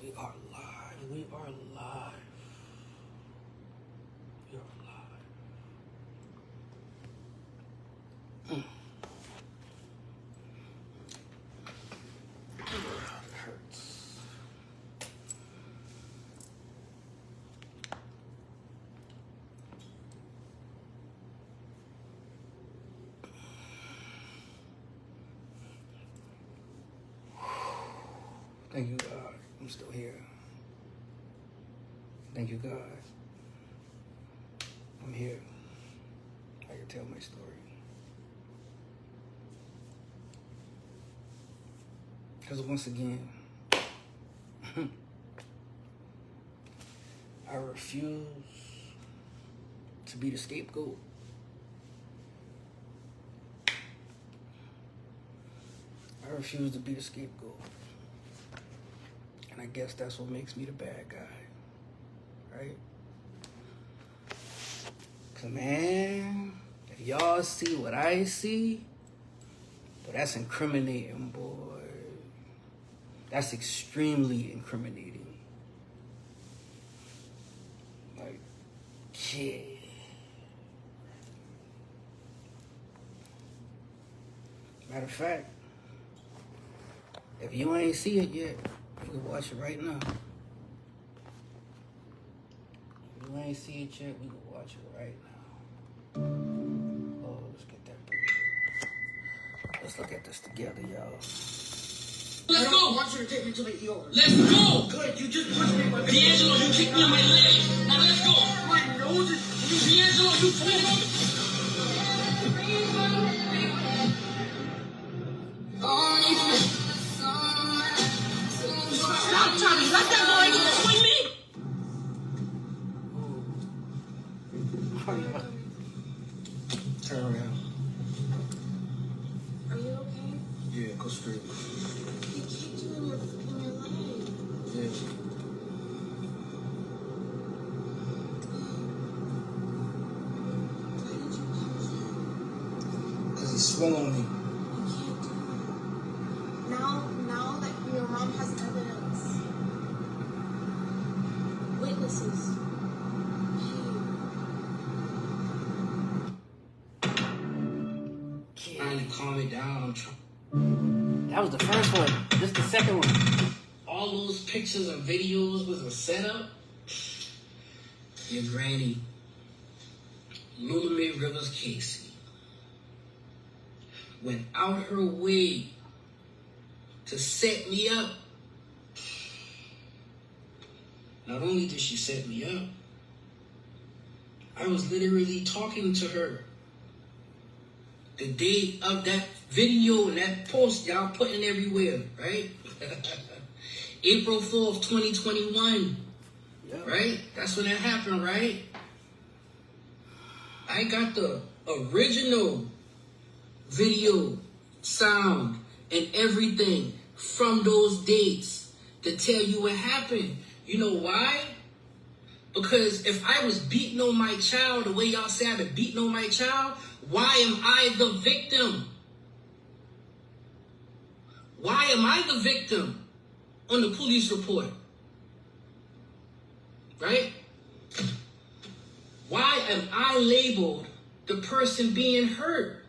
We are live. We are live. We are live. It hurts. Thank you, God. I'm still here. Thank you, God. I'm here. I can tell my story. Because once again, I refuse to be the scapegoat. I refuse to be the scapegoat. And I guess that's what makes me the bad guy. Right? Cause man, if y'all see what I see, but that's incriminating, boy. That's extremely incriminating. Like, yeah. Matter of fact, if you ain't see it yet, you can watch it right now. If you ain't see it yet, we can watch it right now. Oh, let's get that picture. Let's look at this together, y'all. Let's go. I want you to take me to the ER. Let's go. Good, you just punched me in my face. D'Angelo, you kicked me in my leg. Now let's go. My nose is... D'Angelo, you told me. Stop, Tommy. Let that boy swing me. Turn around. Are you okay? Yeah, go straight. He kicked you in your leg. Yeah. Why did you punch him? Because he swung on me. You can't do that. Now that your mom has evidence, witnesses. Finally, calm it down. I'm trying. That was the first one. This is the second one. All those pictures and videos was a setup. Your granny, Lula Mae Rivers Casey, went out her way to set me up. Not only did she set me up, I was literally talking to her the day of that video and that post y'all putting everywhere, right? April 4th, 2021. Yep. Right? That's when that happened, right? I got the original video, sound, and everything from those dates to tell you what happened. You know why? Because if I was beating on my child the way y'all say I've been beating on my child, why am I the victim? Why am I the victim on the police report? Right? Why am I labeled the person being hurt?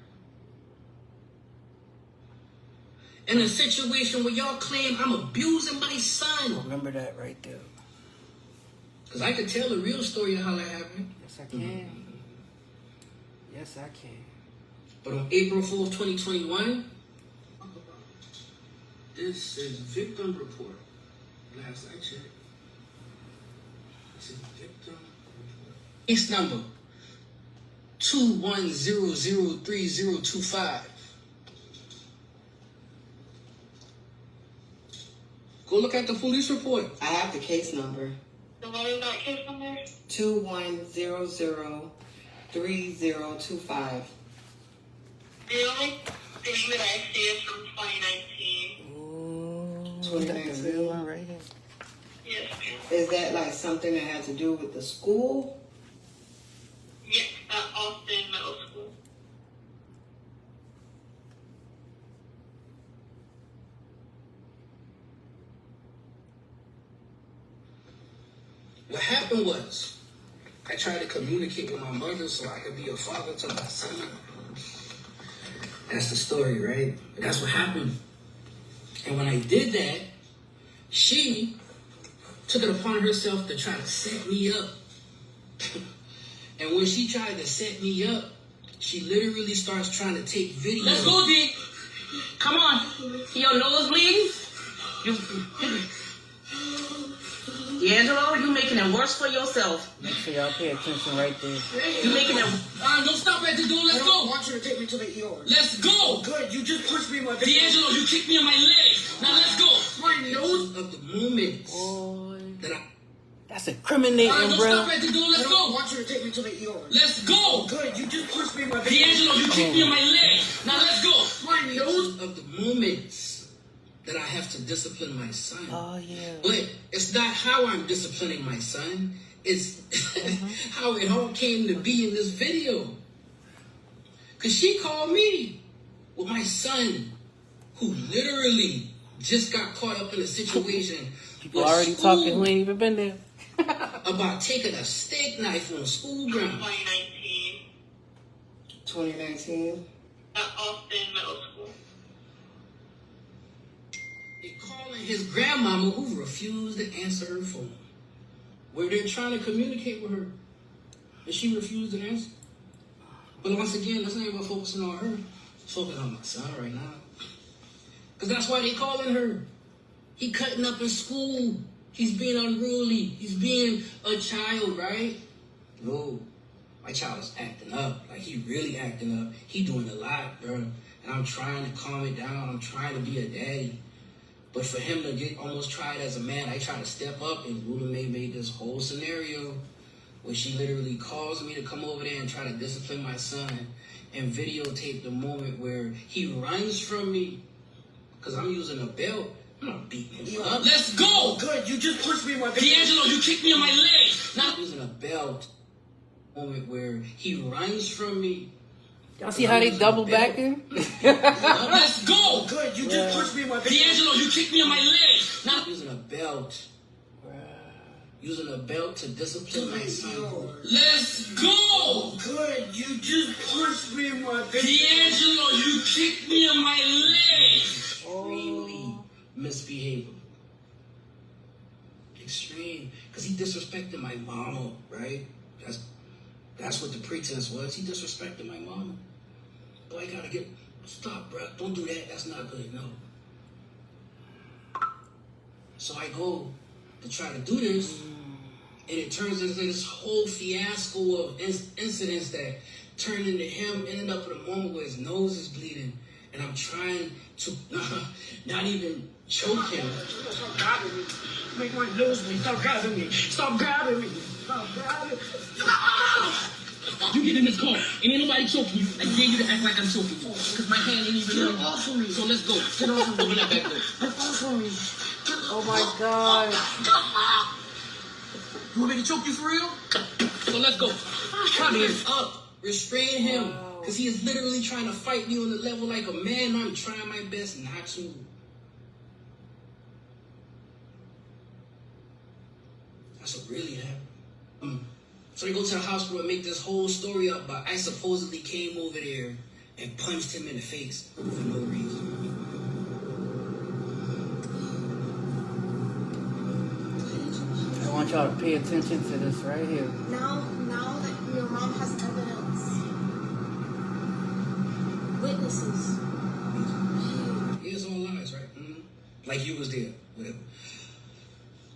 In a situation where y'all claim I'm abusing my son. Remember that right there. Because I could tell the real story of how that happened. Yes, I can. Yes, I can. But on April 4th, 2021, this is victim report. Last I checked. This is victim report. Case number 210003025. Go look at the police report. I have the case number. So what is that case number? 2100325. The only thing that I see is from 2019. Ooh, 2019. that's the real one right here. Yes, ma'am. Is that like something that had to do with the school? Yes, at Austin Middle School. what happened was, I tried to communicate with my mother so I could be a father to my son. That's the story, right? That's what happened. And when I did that, she took it upon herself to try to set me up. And when she tried to set me up, she literally starts trying to take videos. Let's go, D. Come on. Your nose bleeding? D'Angelo, you making it worse for yourself. Make sure y'all pay attention right there. You making it. Don't stop at the door. Let's I go. want you to take me to the ER. Let's go. Good, you just pushed me in my D'Angelo, you kicked me in my leg. Now let's go. My nose. Of the moments Boy, that I. that's incriminating, Don't bro. stop at the door. I Let's don't go. want you to take me to the ER. Let's go. Good, you just pushed me in my D'Angelo, you kicked me in my leg. Now let's go. My nose. Of the moments that I have to discipline my son. Oh yeah. But it's not how I'm disciplining my son. It's how it all came to be in this video. Because she called me with my son, who literally just got caught up in a situation. People with already school talking who ain't even been there. about taking a steak knife on school ground. 2019 2019. at Austin Middle School. They calling his grandmama, who refused to answer her phone. Where they're trying to communicate with her, and she refused to answer. But once again, that's not even focusing on her. It's focusing on my son right now. Because that's why they calling her. He cutting up in school. He's being unruly. He's being a child, right? No. My child is acting up. Like, he really acting up. He doing a lot, bro. And I'm trying to calm it down. I'm trying to be a daddy. But for him to get almost tried as a man, I try to step up, and Ruda May made this whole scenario where she literally calls me to come over there and try to discipline my son and videotape the moment where he runs from me because I'm using a belt. I'm not beating him up. Let's go! Good, you just pushed me in my D'Angelo, you kicked me in my leg! Not using a belt. Moment where he runs from me. Y'all see how they double backing? Let's go! Good, you just pushed me in my D'Angelo, you kicked me in my leg! Not using a belt. Using a belt to discipline my son. Let's go! Good, you just pushed me in my D'Angelo, you kicked me in my leg! Extremely misbehaving. Extreme. Because he disrespected my mama, right? That's what the pretense was. He disrespected my mama. Boy, I gotta get... Stop, bro. Don't do that. That's not good. No. So I go to try to do this, and it turns into this whole fiasco of incidents that turned into him ending up at a moment where his nose is bleeding, and I'm trying to not even choke him. Stop grabbing me. Make my nose bleed. Stop grabbing me. Stop grabbing me. Stop grabbing me. You get in this car. And ain't nobody choking you. I dare you to act like I'm choking you. Because my hand ain't even Get off of me. So let's go. Get off of me. Open that back door. Get off of me. Oh my god. You want me to choke you for real? So let's go. Come up. Restrain him. Because he is literally trying to fight me on the level like a man. I'm trying my best not to. That's what really happened. So they go to the hospital and make this whole story up about I supposedly came over there and punched him in the face for no reason. I want y'all to pay attention to this right here. Now that your mom has evidence, witnesses. Yeah, it's all lies, right? Mm-hmm. Like you was there, whatever.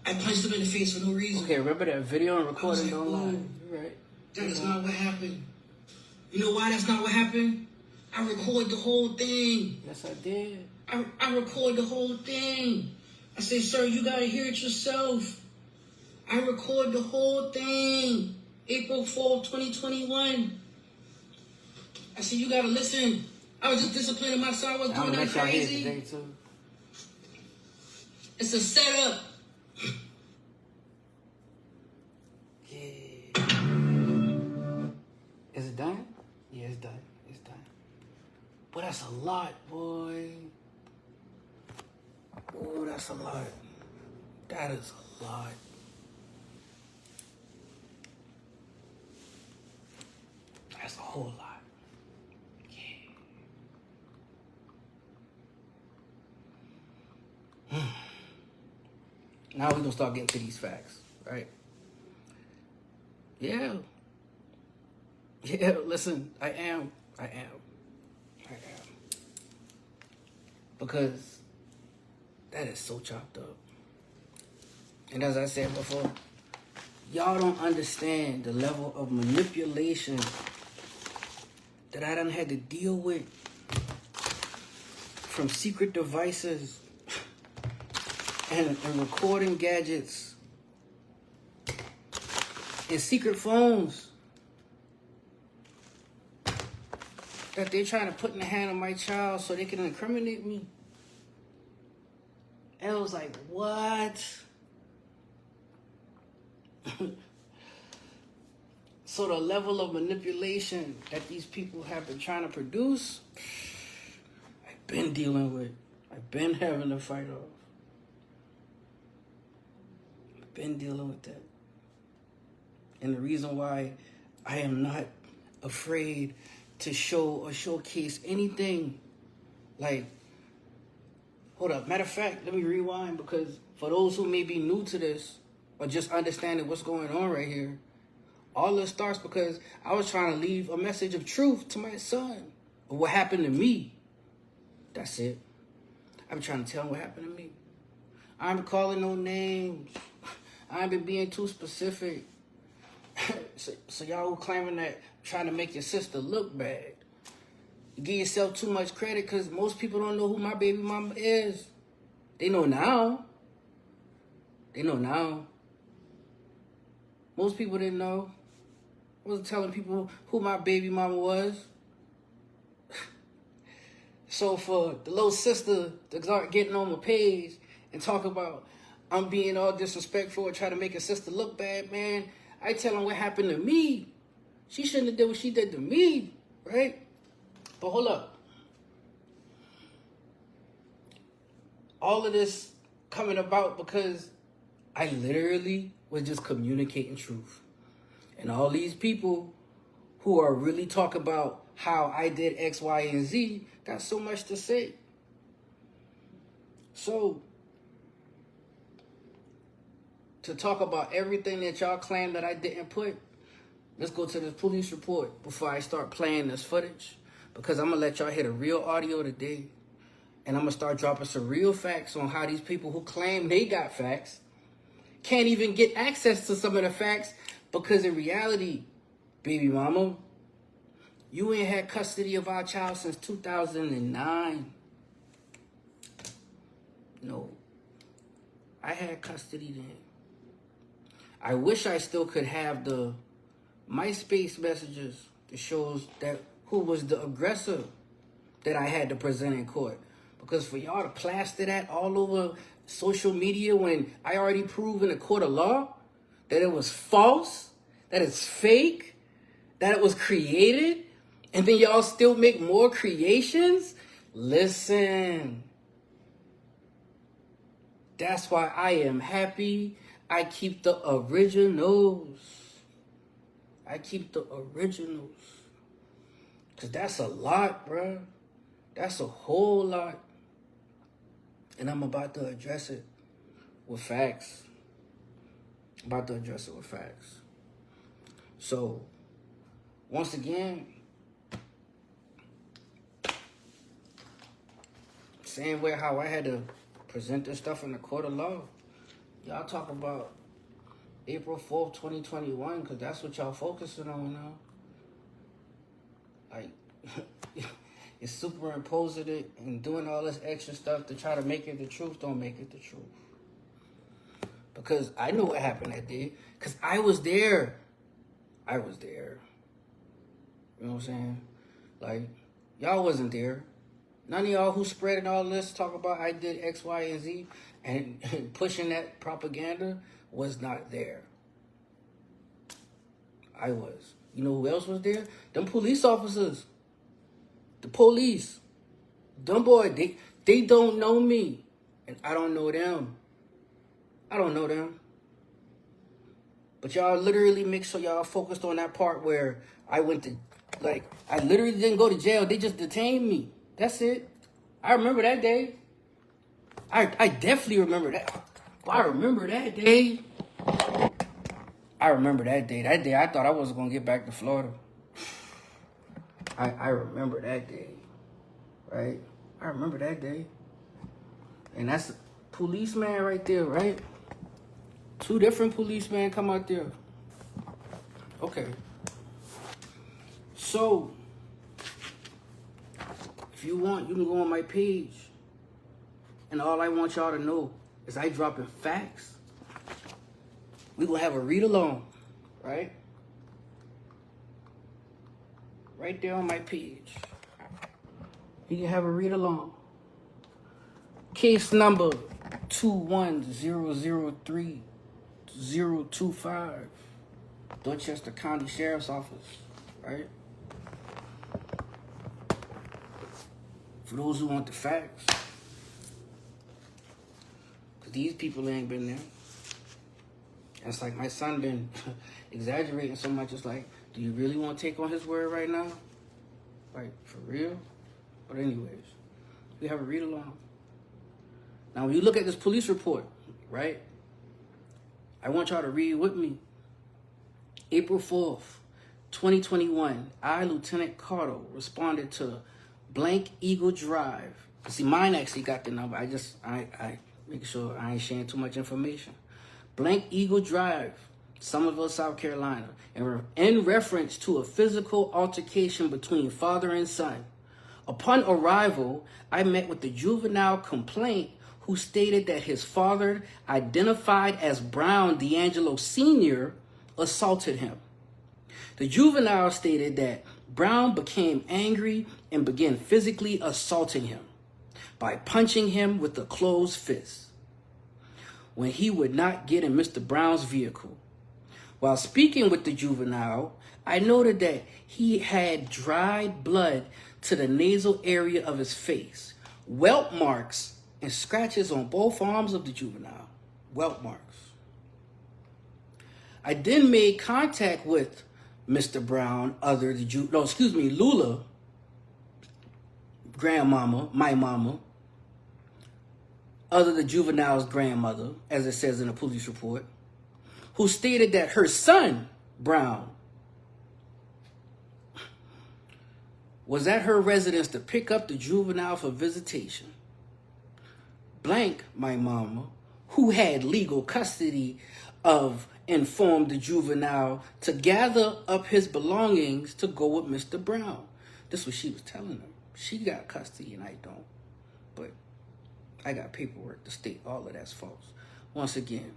I punched him in the face for no reason. Okay, remember that video and recording like, don't lie. oh, You're right. That is not what happened. You know why that's not what happened? I recorded the whole thing. Yes, I did. I recorded the whole thing. I say, sir, you gotta hear it yourself. I recorded the whole thing. April 4th, 2021. I said, you gotta listen. I was just disciplining my son. I was I'm doing gonna that let y'all hear crazy. today too. It's a setup. Yeah. Is it done? Yeah, it's done. It's done. But that's a lot, boy. Oh, that's a lot. That is a lot. That's a whole lot. Now we're gonna start getting to these facts, right? Yeah. Yeah, listen, I am. Because that is so chopped up. And as I said before, y'all don't understand the level of manipulation that I done had to deal with from secret devices and recording gadgets and secret phones that they're trying to put in the hand of my child so they can incriminate me. And it was like, what? So the level of manipulation that these people have been trying to produce, I've been dealing with. I've been having to fight off. I've been dealing with that. And the reason why I am not afraid to show or showcase anything, like, hold up, matter of fact, let me rewind, because for those who may be new to this or just understanding what's going on right here, all this starts because I was trying to leave a message of truth to my son of what happened to me. That's it. I'm trying to tell him what happened to me. I ain't been calling no names. I ain't been being too specific. So y'all who claiming that trying to make your sister look bad, you give yourself too much credit, because most people don't know who my baby mama is. They know now. Most people didn't know. I wasn't telling people who my baby mama was. So for the little sister to start getting on my page and talk about I'm being all disrespectful and try to make a sister look bad, man, I tell them what happened to me. She shouldn't have did what she did to me, right? But hold up. All of this coming about because I literally was just communicating truth. And all these people who are really talking about how I did X, Y, and Z got so much to say. So, to talk about everything that y'all claim that I didn't put, let's go to the police report before I start playing this footage, because I'm going to let y'all hear the real audio today, and I'm going to start dropping some real facts on how these people who claim they got facts can't even get access to some of the facts, because in reality, baby mama, you ain't had custody of our child since 2009. No, I had custody then. I wish I still could have the MySpace messages that shows that who was the aggressor that I had to present in court. Because for y'all to plaster that all over social media when I already proved in a court of law that it was false, that it's fake, that it was created, and then y'all still make more creations? Listen. That's why I am happy I keep the originals. Because that's a lot, bruh. That's a whole lot. And I'm about to address it with facts. So, once again, same way how I had to present this stuff in the court of law. Y'all talk about April 4th, 2021, because that's what y'all focusing on now. Like, you're superimposing it and doing all this extra stuff to try to make it the truth. Don't make it the truth. Because I know what happened that day. Because I was there. You know what I'm saying? Like, y'all wasn't there. None of y'all who spreading all this, talk about I did X, Y, and Z, and pushing that propaganda was not there. I was. You know who else was there? Them police officers. The police. Them boy, they don't know me. And I don't know them. But y'all literally make sure y'all focused on that part where I went to Like, I literally didn't go to jail. They just detained me. That's it. I remember that day. I definitely remember that. I remember that day. I remember that day. That day I thought I wasn't going to get back to Florida. I remember that day. Right? I remember that day. And that's a policeman right there, right? 2 different policemen come out there. Okay. So, if you want, you can go on my page. And all I want y'all to know is I dropping facts. We gonna have a read along, right? Right there on my page. You can have a read along. Case number 21003-025. Dorchester County Sheriff's Office, right? For those who want the facts. Because these people ain't been there. It's like my son been exaggerating so much. It's like, do you really want to take on his word right now? Like, for real? But anyways, we have a read along. Now, when you look at this police report, right? I want y'all to read with me. April 4th, 2021, I, Lieutenant Carter, responded to Blank Eagle Drive. See, mine actually got the number. I make sure I ain't sharing too much information. Blank Eagle Drive, Somerville, South Carolina, in reference to a physical altercation between father and son. Upon arrival, I met with the juvenile complainant who stated that his father, identified as Brown D'Angelo Sr., assaulted him. The juvenile stated that Brown became angry and began physically assaulting him by punching him with a closed fist when he would not get in Mr. Brown's vehicle. While speaking with the juvenile, I noted that he had dried blood to the nasal area of his face, welt marks and scratches on both arms of the juvenile, welt marks. I then made contact with Mr. Brown, Lula, grandmama, my mama, the juvenile's grandmother, as it says in the police report, who stated that her son, Brown, was at her residence to pick up the juvenile for visitation. Blank, my mama, who had legal custody of, informed the juvenile to gather up his belongings to go with Mr. Brown. This is what she was telling him. She got custody and I don't. But I got paperwork to state all of that's false. Once again,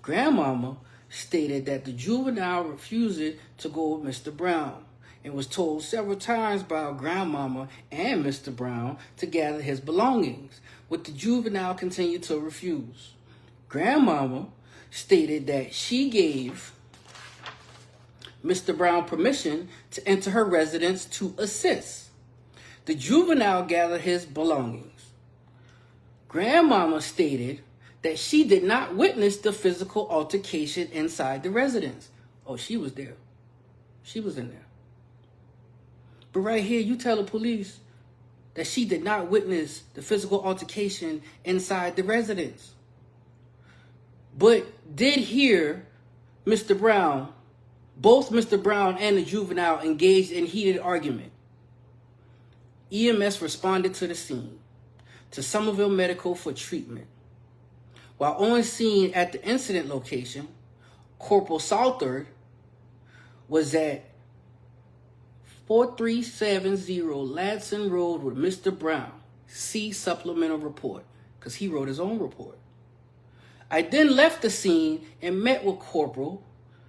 grandmama stated that the juvenile refused to go with Mr. Brown and was told several times by grandmama and Mr. Brown to gather his belongings, but the juvenile continued to refuse. Grandmama stated that she gave Mr. Brown permission to enter her residence to assist. The juvenile gathered his belongings. Grandmama stated that she did not witness the physical altercation inside the residence. Oh, she was there. She was in there. But right here, you tell the police that she did not witness the physical altercation inside the residence, but did hear Mr. Brown, both Mr. Brown and the juvenile engaged in heated argument. EMS responded to the scene, to Somerville Medical for treatment. While on scene at the incident location, Corporal Southard was at 4370 Ladson Road with Mr. Brown. See supplemental report, because he wrote his own report. I then left the scene and met with Corporal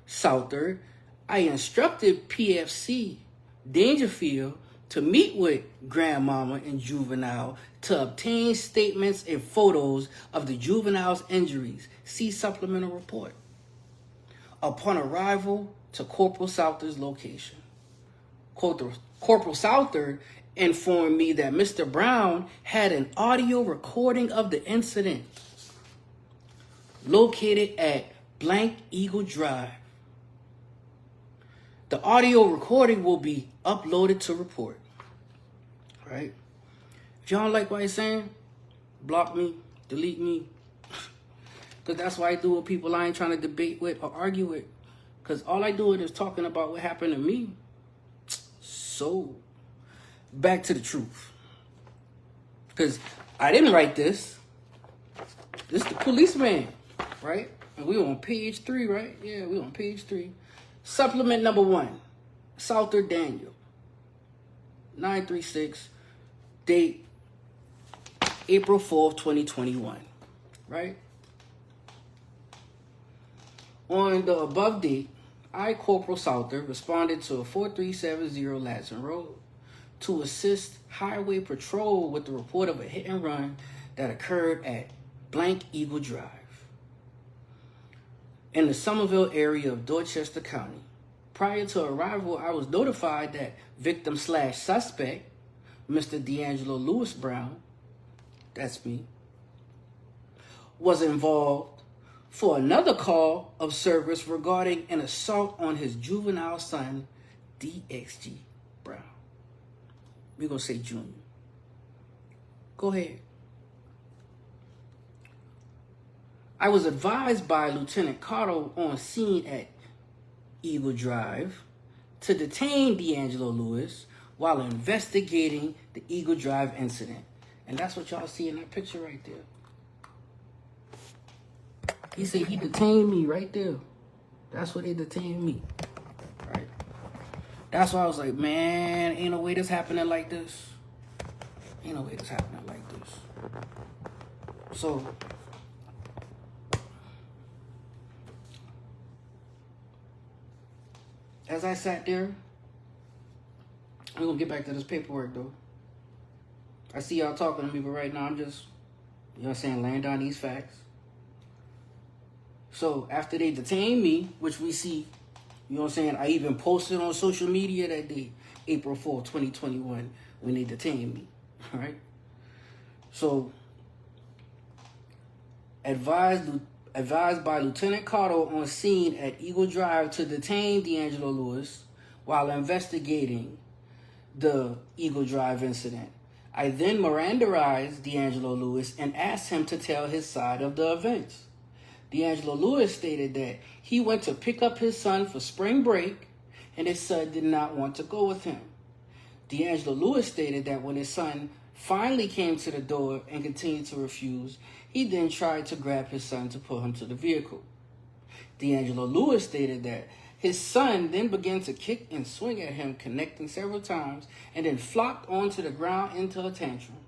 Southard. I instructed PFC Dangerfield to meet with grandmama and juvenile to obtain statements and photos of the juvenile's injuries. See supplemental report. Upon arrival to Corporal Southard's location, Corporal Southard informed me that Mr. Brown had an audio recording of the incident located at Blank Eagle Drive. The audio recording will be uploaded to report. Right? If y'all don't like what I'm saying, block me, delete me. Because that's what I do with people I ain't trying to debate with or argue with. Because all I do is talking about what happened to me. So, back to the truth. Because I didn't write this. This is the policeman, right? And we on page 3, right? Yeah, we on page 3. Supplement number 1. Souther Daniel. 936. Date April 4th, 2021. Right? On the above date, I, Corporal Souther, responded to a 4370 Ladson Road to assist Highway Patrol with the report of a hit and run that occurred at Blank Eagle Drive in the Somerville area of Dorchester County. Prior to arrival, I was notified that victim/suspect, Mr. D'Angelo Lewis Brown, that's me, was involved for another call of service regarding an assault on his juvenile son, DXG Brown. We're going to say Junior. Go ahead. I was advised by Lieutenant Carter on scene at Eagle Drive to detain D'Angelo Lewis while investigating the Eagle Drive incident. And that's what y'all see in that picture right there. He said he detained me right there. That's what they detained me. Right? That's why I was like, man, ain't no way this happening like this. Ain't no way this happening like this. So, as I sat there, I'm going to get back to this paperwork, though. I see y'all talking to me, but right now I'm just, you know what I'm saying, laying down these facts. So after they detained me, which we see, you know what I'm saying, I even posted on social media that day, April 4th, 2021, when they detained me, all right? So, advised by Lieutenant Carter on scene at Eagle Drive to detain D'Angelo Lewis while investigating the Eagle Drive incident. I then Mirandaized D'Angelo Lewis and asked him to tell his side of the events. D'Angelo Lewis stated that he went to pick up his son for spring break and his son did not want to go with him. D'Angelo Lewis stated that when his son finally came to the door and continued to refuse, he then tried to grab his son to pull him to the vehicle. D'Angelo Lewis stated that his son then began to kick and swing at him, connecting several times, and then flopped onto the ground into a tantrum.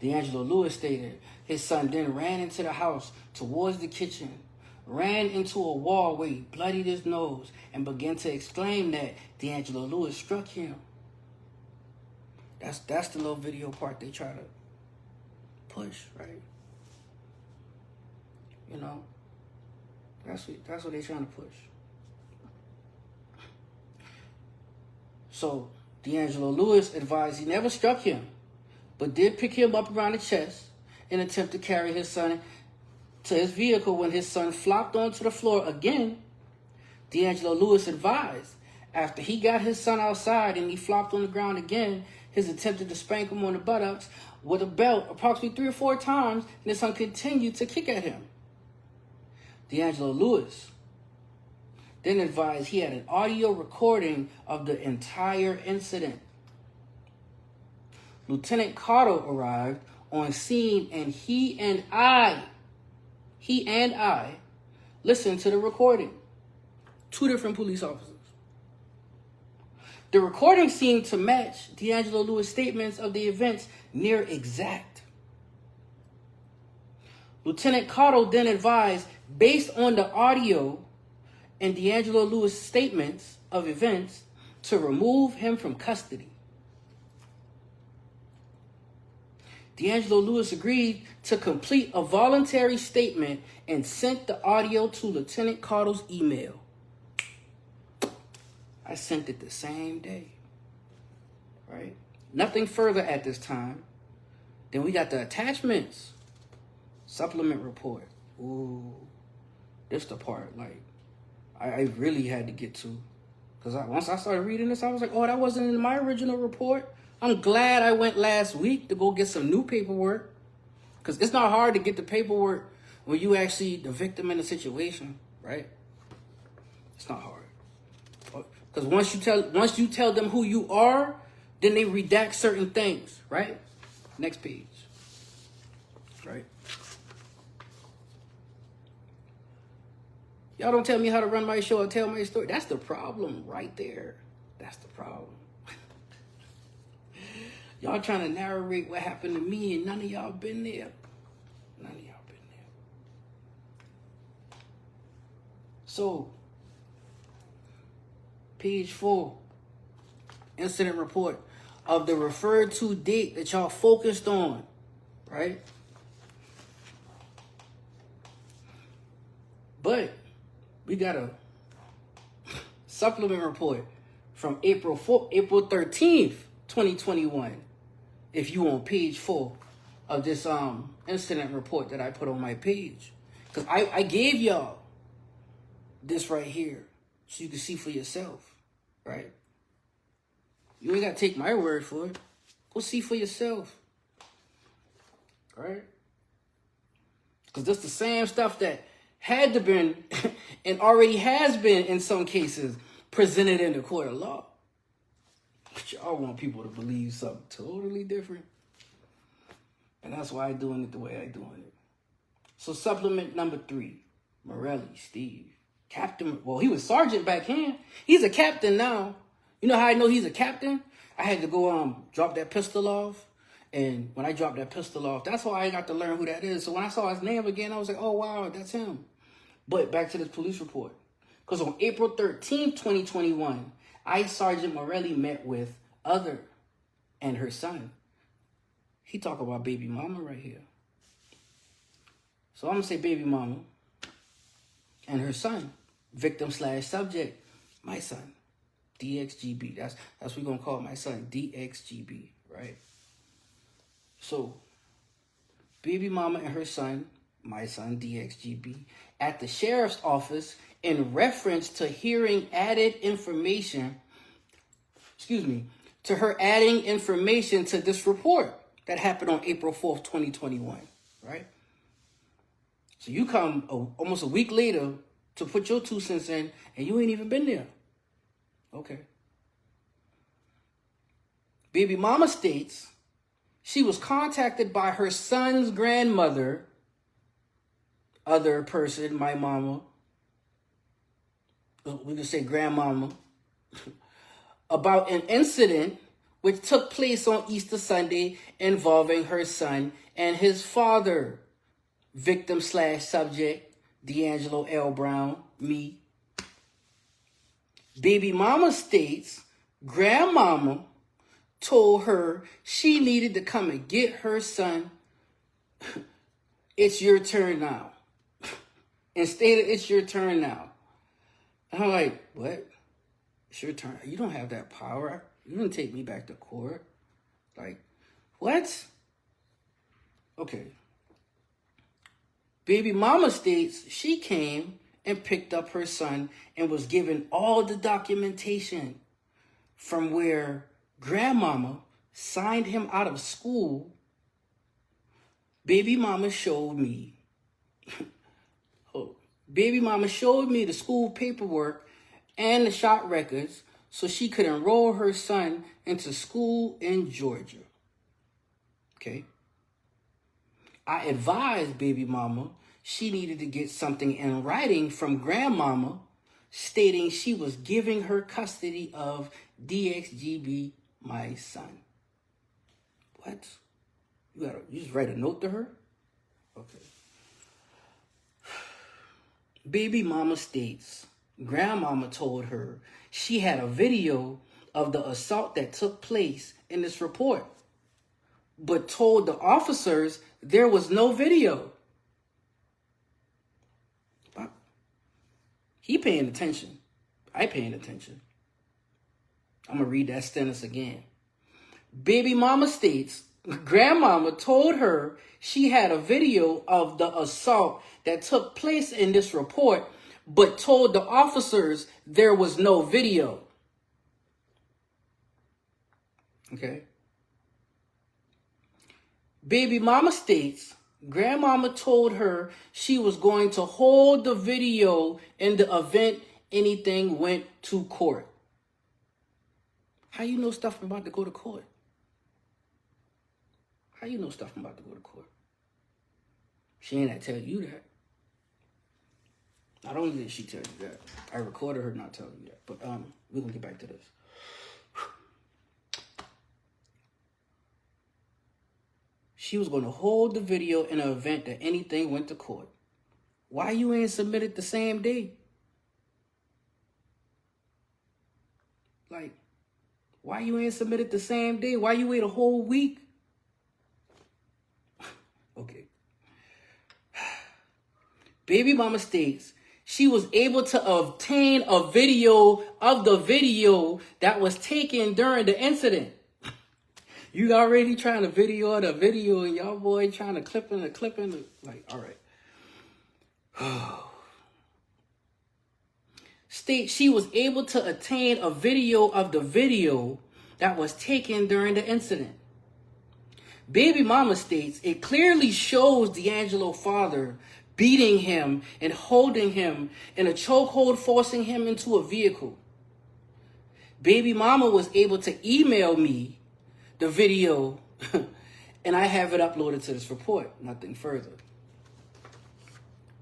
D'Angelo Lewis stated his son then ran into the house towards the kitchen, ran into a wall where he bloodied his nose, and began to exclaim that D'Angelo Lewis struck him. That's the little video part they try to push, right? You know, that's what they're trying to push. So D'Angelo Lewis advised he never struck him, but did pick him up around the chest in an attempt to carry his son to his vehicle. When his son flopped onto the floor again, D'Angelo Lewis advised after he got his son outside and he flopped on the ground again, his attempted to spank him on the buttocks with a belt approximately 3 or 4 times, and his son continued to kick at him. D'Angelo Lewis then advised he had an audio recording of the entire incident. Lieutenant Carter arrived on scene and he and I listened to the recording. 2 different police officers. The recording seemed to match D'Angelo Lewis' statements of the events near exact. Lieutenant Carter then advised, based on the audio and D'Angelo Lewis' statements of events, to remove him from custody. D'Angelo Lewis agreed to complete a voluntary statement and sent the audio to Lieutenant Carter's email. I sent it the same day, right? Nothing further at this time. Then we got the attachments. Supplement report. Ooh, this the part, like, I really had to get to. Because once I started reading this, I was like, oh, that wasn't in my original report. I'm glad I went last week to go get some new paperwork. Because it's not hard to get the paperwork when you actually the victim in the situation, right? It's not hard. Because once you tell them who you are, then they redact certain things, right? Next page. Right? Y'all don't tell me how to run my show or tell my story. That's the problem right there. That's the problem. Y'all trying to narrate what happened to me and none of y'all been there. None of y'all been there. So, page 4, incident report of the referred to date that y'all focused on, right? But we got a supplement report from April 13th, 2021. If you on page 4 of this incident report that I put on my page. Because I gave y'all this right here so you can see for yourself, right? You ain't got to take my word for it. Go see for yourself, right? Because that's the same stuff that had to been and already has been in some cases presented in the court of law. But y'all want people to believe something totally different. And that's why I'm doing it the way I'm doing it. So supplement number 3, Morelli, Steve. Captain, well, he was sergeant back then. He's a captain now. You know how I know he's a captain? I had to go drop that pistol off. And when I dropped that pistol off, that's how I got to learn who that is. So when I saw his name again, I was like, oh, wow, that's him. But back to this police report. Because on April 13th, 2021, ICE Sergeant Morelli met with Other and her son. He talk about baby mama right here. So I'm going to say baby mama and her son. Victim/subject, my son. DXGB. That's what we're going to call my son. DXGB, right? So, baby mama and her son, my son, DXGB, at the sheriff's office in reference to hearing added information, to her adding information to this report that happened on April 4th, 2021, right? So you come almost a week later to put your 2 cents in, and you ain't even been there. Okay. Baby mama states she was contacted by her son's grandmother, other person, my mama, we can say grandmama, about an incident which took place on Easter Sunday involving her son and his father, victim/subject, D'Angelo L. Brown, me. Baby mama states grandmama told her she needed to come and get her son. It's your turn now. And stated, it's your turn now. And I'm like, what? It's your turn. You don't have that power. You didn't take me back to court. Like, what? Okay. Baby mama states she came and picked up her son and was given all the documentation from where grandmama signed him out of school. Baby mama showed me the school paperwork and the shot records so she could enroll her son into school in Georgia. Okay. I advised baby mama she needed to get something in writing from grandmama stating she was giving her custody of DXGB, my son. What? You just write a note to her? Okay. Baby mama states grandmama told her she had a video of the assault that took place in this report, but told the officers there was no video. He paying attention. I paying attention. I'm going to read that sentence again. Baby mama states grandmama told her she had a video of the assault that took place in this report, but told the officers there was no video. Okay? Baby mama states grandmama told her she was going to hold the video in the event anything went to court. How you know stuff about to go to court? How you know stuff about to go to court? She ain't that tell you that. Not only did she tell you that, I recorded her not telling you that. But we're gonna get back to this. She was gonna hold the video in an event that anything went to court. Why you ain't submitted the same day? Like, why you ain't submitted the same day? Why you wait a whole week? Okay. Baby mama states she was able to obtain a video of the video that was taken during the incident. You already trying to video the video and y'all boy trying to clip in. Like, all right. State she was able to obtain a video of the video that was taken during the incident. Baby mama states it clearly shows D'Angelo father beating him and holding him in a chokehold, forcing him into a vehicle. Baby mama was able to email me the video and I have it uploaded to this report. Nothing further.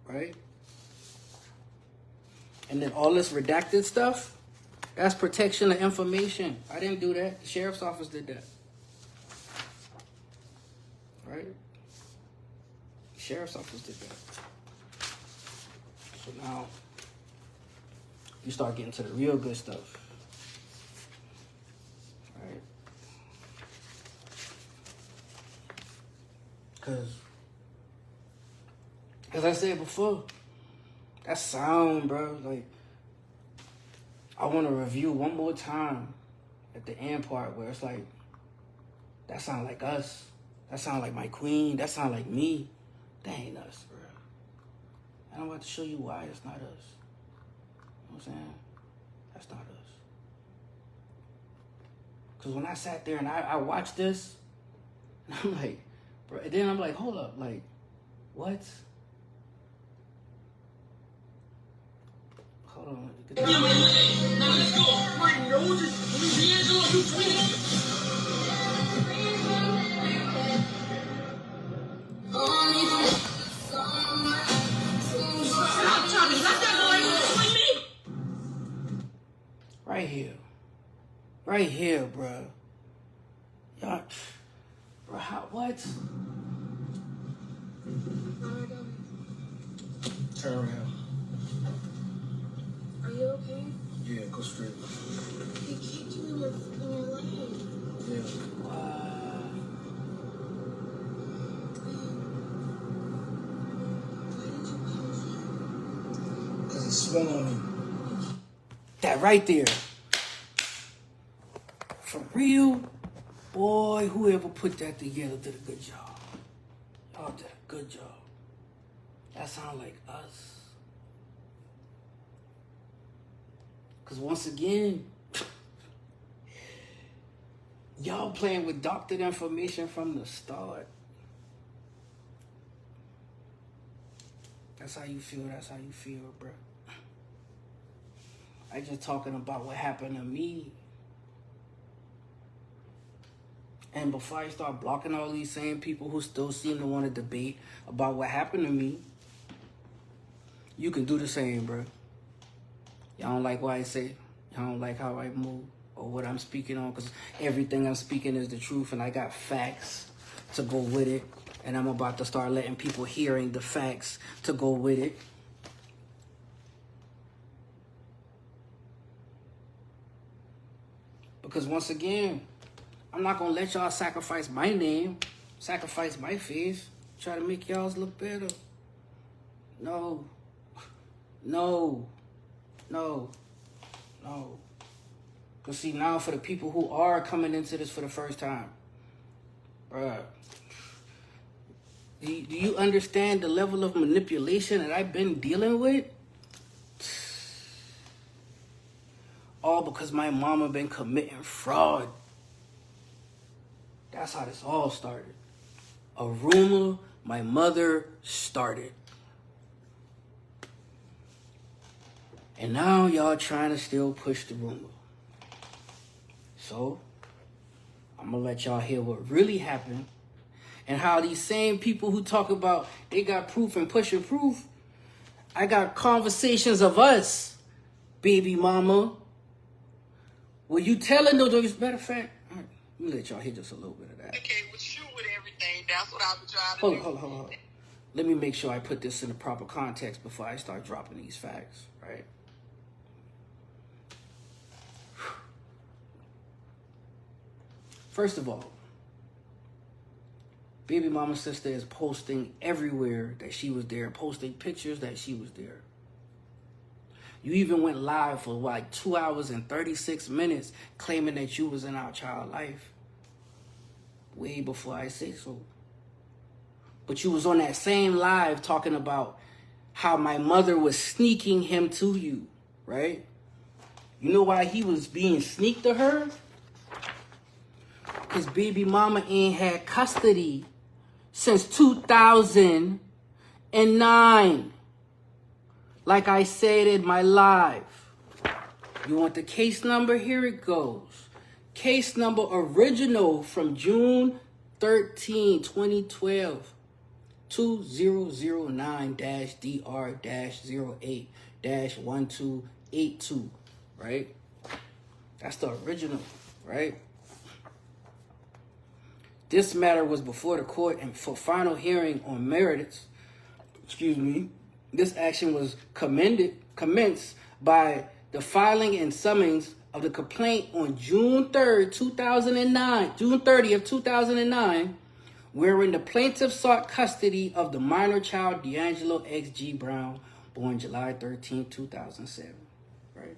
Right? And then all this redacted stuff, that's protection of information. I didn't do that. The sheriff's office did that. Right? The sheriff's office did that. So now, you start getting to the real good stuff. Right? Because, as I said before, that sound, bro, like, I want to review one more time at the end part where it's like, that sound like us. That sound like my queen. That sound like me. That ain't us, bro. And I'm about to show you why it's not us. You know what I'm saying? That's not us. Because when I sat there and I watched this, and I'm like, bro, and then I'm like, hold up, like, what? Hold on. Now let's go. My nose is D'Angelo, you tweeting? Stop, Tommy. Let that boy swing me. Right here. Right here, bro. Y'all, bro, what? Turn Turn around. Are you okay? Yeah, go straight. You kicked you in your leg. Yeah. Wow. Why did you punch him? Because he swung on me. That right there. For real? Boy, whoever put that together did a good job. Y'all did a good job. That sound like us. Because once again, y'all playing with doctored information from the start. That's how you feel. That's how you feel, bro. I just talking about what happened to me. And before I start blocking all these same people who still seem to want to debate about what happened to me, you can do the same, bro. Y'all don't like what I say. Y'all don't like how I move or what I'm speaking on, because everything I'm speaking is the truth and I got facts to go with it. And I'm about to start letting people hearing the facts to go with it. Because once again, I'm not going to let y'all sacrifice my name, sacrifice my face, try to make y'all's look better. No. No. No. No. Because see, now for the people who are coming into this for the first time, bruh, do you understand the level of manipulation that I've been dealing with? All because my mama been committing fraud. That's how this all started. A rumor my mother started. And now y'all trying to still push the rumor. So, I'm going to let y'all hear what really happened and how these same people who talk about they got proof and pushing proof, I got conversations of us, baby mama. Were you telling those? Matter of fact, all right, let me let y'all hear just a little bit of that. Okay, with you with everything, that's what I've been trying to do. Hold on. Let me make sure I put this in the proper context before I start dropping these facts, right? First of all, baby mama's sister is posting everywhere that she was there, posting pictures that she was there. You even went live for like 2 hours and 36 minutes claiming that you was in our child life. Way before I say so. But you was on that same live talking about how my mother was sneaking him to you, right? You know why he was being sneaked to her? Because baby mama ain't had custody since 2009. Like I said in my live. You want the case number? Here it goes. Case number original from June 13, 2012. 2009-DR-08-1282, right? That's the original, right? This matter was before the court and for final hearing on merits. This action was commenced by the filing and summons of the complaint on June 30th, 2009, wherein the plaintiff sought custody of the minor child D'Angelo X.G. Brown, born July 13, 2007. Right?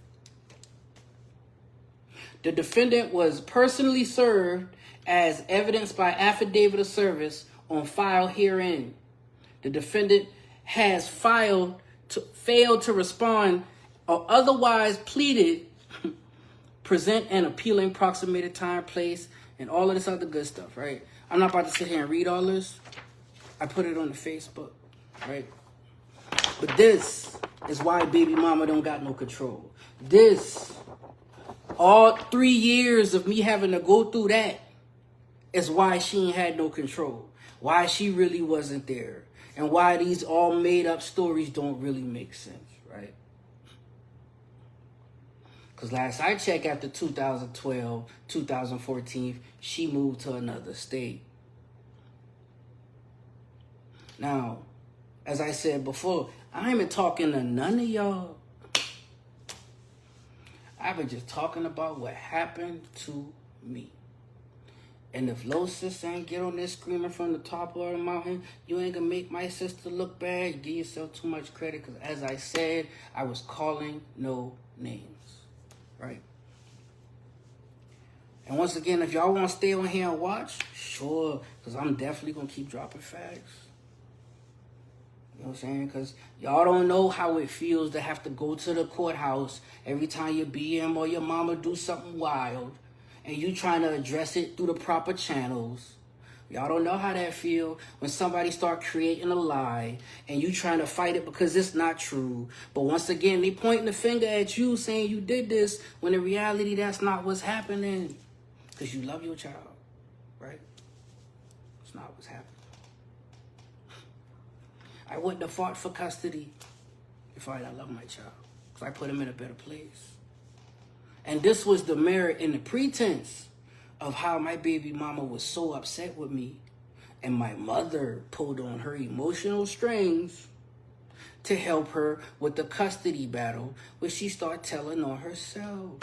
The defendant was personally served as evidenced by affidavit of service on file herein. The defendant has failed to respond or otherwise pleaded, present an appealing proximated time, place, and all of this other good stuff, right? I'm not about to sit here and read all this. I put it on the Facebook, right? But this is why baby mama don't got no control. This, all 3 years of me having to go through that is why she ain't had no control. Why she really wasn't there. And why these all made up stories don't really make sense, right? Because last I checked, after 2012, 2014, she moved to another state. Now, as I said before, I ain't been talking to none of y'all. I've been just talking about what happened to me. And if Lil Sis ain't get on this screaming from the top of the mountain, you ain't gonna make my sister look bad. You give yourself too much credit, because as I said, I was calling no names. Right? And once again, if y'all want to stay on here and watch, sure, because I'm definitely going to keep dropping facts. You know what I'm saying? Because y'all don't know how it feels to have to go to the courthouse every time your BM or your mama do something wild, and you trying to address it through the proper channels. Y'all don't know how that feel when somebody start creating a lie and you trying to fight it because it's not true. But once again, they pointing the finger at you saying you did this, when in reality that's not what's happening. Because you love your child, right? It's not what's happening. I wouldn't have fought for custody if I didn't love my child, because I put him in a better place. And this was the merit and the pretense of how my baby mama was so upset with me. And my mother pulled on her emotional strings to help her with the custody battle, which she started telling on herself.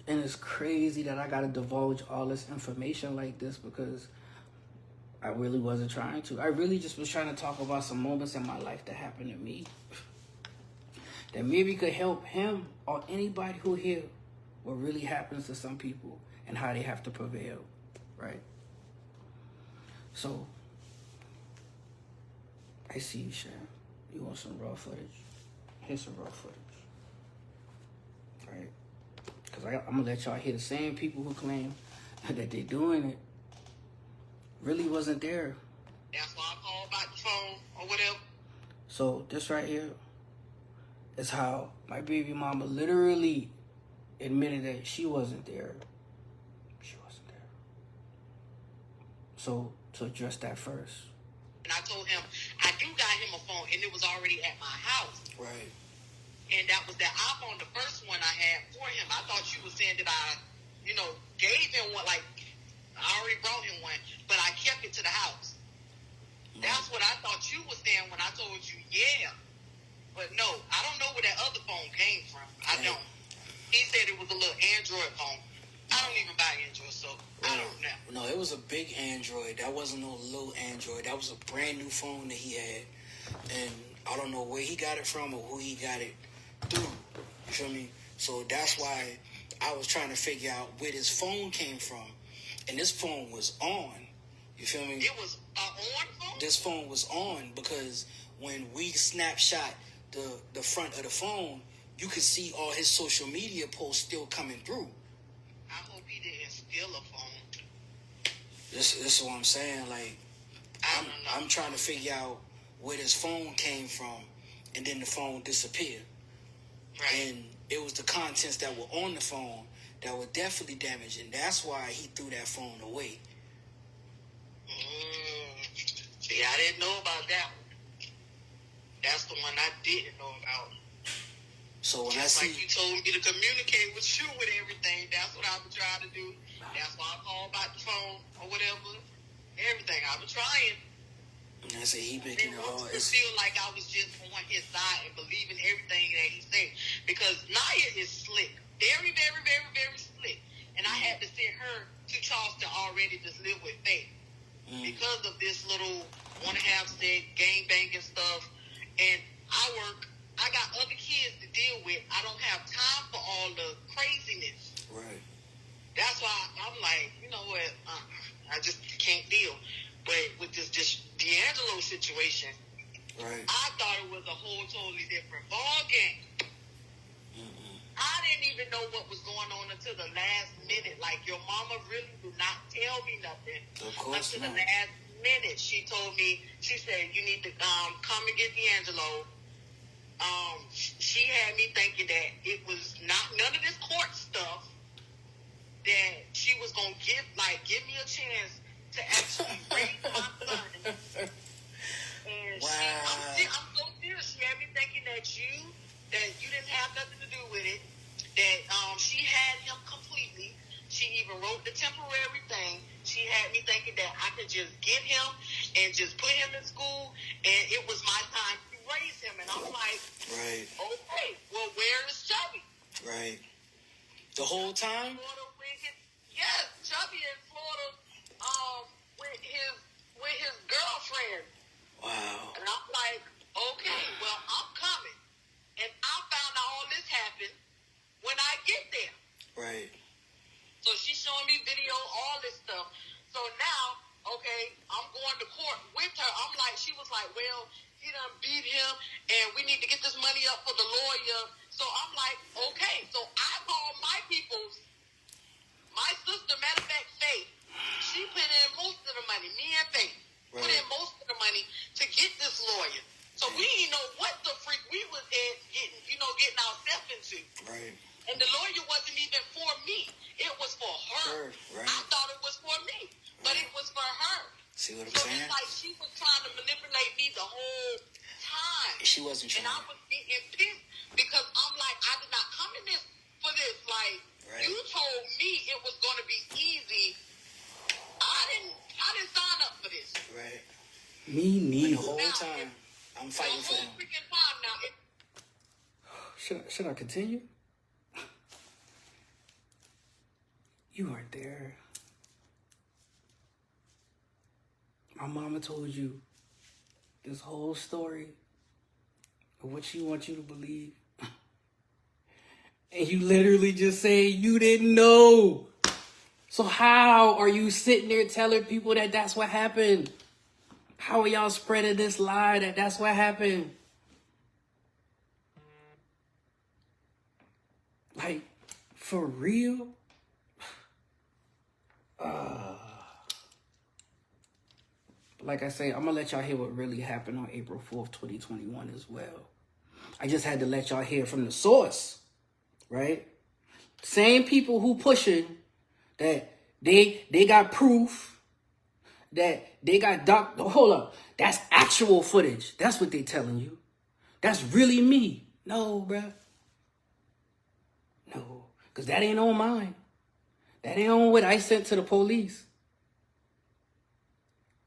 And it's crazy that I gotta divulge all this information like this, because I really wasn't trying to. I really just was trying to talk about some moments in my life that happened to me that maybe could help him or anybody who hear what really happens to some people and how they have to prevail, right? So, I see you, Sharon. You want some raw footage? Here's some raw footage, right? I'm gonna let y'all hear the same people who claim that they're doing it really wasn't there. That's why I called about the phone or whatever. So this right here is how my baby mama literally admitted that she wasn't there. She wasn't there. So to address that first. And I told him, I do got him a phone, and it was already at my house. Right. And that was that iPhone, the first one I had for him. I thought you were saying that I, gave him one, like, I already brought him one, but I kept it to the house. That's what I thought you were saying when I told you, yeah. But no, I don't know where that other phone came from. I don't. He said it was a little Android phone. I don't even buy Android, so I don't know. No, it was a big Android. That wasn't no little Android. That was a brand new phone that he had. And I don't know where he got it from or who he got it through. You feel me? So that's why I was trying to figure out where this phone came from. And this phone was on. You feel me? It was on phone? This phone was on because when we snapshot the front of the phone, you could see all his social media posts still coming through. I hope he didn't steal a phone. This is what I'm saying. Like, I don't know. I'm trying to figure out where this phone came from, and then the phone disappeared. Right. And it was the contents that were on the phone that were definitely damaged, and that's why he threw that phone away. See, I didn't know about that one. That's the one I didn't know about. So when Just I see, like you told me to communicate with you with everything, that's what I've been trying to do. That's why I called about the phone or whatever. Everything. I've been trying. and I say he And making it hard. to feel like I was just on his side and believing everything that he said. Because Naya is slick. Very, very, very, very slick. And I had to send her to Charleston already to live with Faith. Because of this little want to have sex, gang banging stuff. And I got other kids to deal with. I don't have time for all the craziness. Right. That's why I'm like, you know what? I just can't deal. But with this D'Angelo situation, Right. I thought it was a whole totally different ball game. I didn't even know what was going on until the last minute. Like, your mama really did not tell me nothing Of course until not. the last minute. She told me, she said, you need to come and get D'Angelo. She had me thinking that it was not none of this court stuff, that she was going to give me a chance to actually raise my son. And Wow. I'm so serious. She had me thinking that you didn't have nothing to do with it, that she had him completely. She even wrote the temporary thing. She had me thinking that I could just get him and just put him in school, and it was my time to raise him. And I'm like, Right. okay, well, where is Chubby? Right. The whole time? Florida with yes, Chubby in Florida with his girlfriend. Wow. And I'm like, okay, well, I'm coming. And I found out all this happened when I get there. Right. So she's showing me video, all this stuff. So now, okay, I'm going to court with her. I'm like, she was like, well, he done beat him, and we need to get this money up for the lawyer. So I'm like, okay. So I called my peoples, my sister, matter of fact, Faith. She put in most of the money, me and Faith. Put Right. in most of the money to get this lawyer. So we didn't know what the freak we was getting ourselves into. Right. And the lawyer wasn't even for me. It was for her. Her, right. I thought it was for me, but it was for her. See what I'm So saying? it's like she was trying to manipulate me the whole time. She wasn't And trying. I was getting pissed because I'm like, I did not come in this for this. Like, Right. you told me it was going to be easy. I didn't sign up for this. Right. Me And the neither. whole time, I'm The fighting for whole him. freaking time now. Should I continue? You weren't there. My mama told you this whole story of what she wants you to believe. And you literally just say you didn't know. So how are you sitting there telling people that that's what happened? How are y'all spreading this lie that that's what happened? Like, For real? Like I say, I'm going to let y'all hear what really happened on April 4th, 2021 as well. I just had to let y'all hear from the source, right? Same people who pushing that they got proof that they got hold up. That's actual footage. That's what they telling you. That's really me. No, bruh. No, because that ain't on mine. That ain't on what I sent to the police.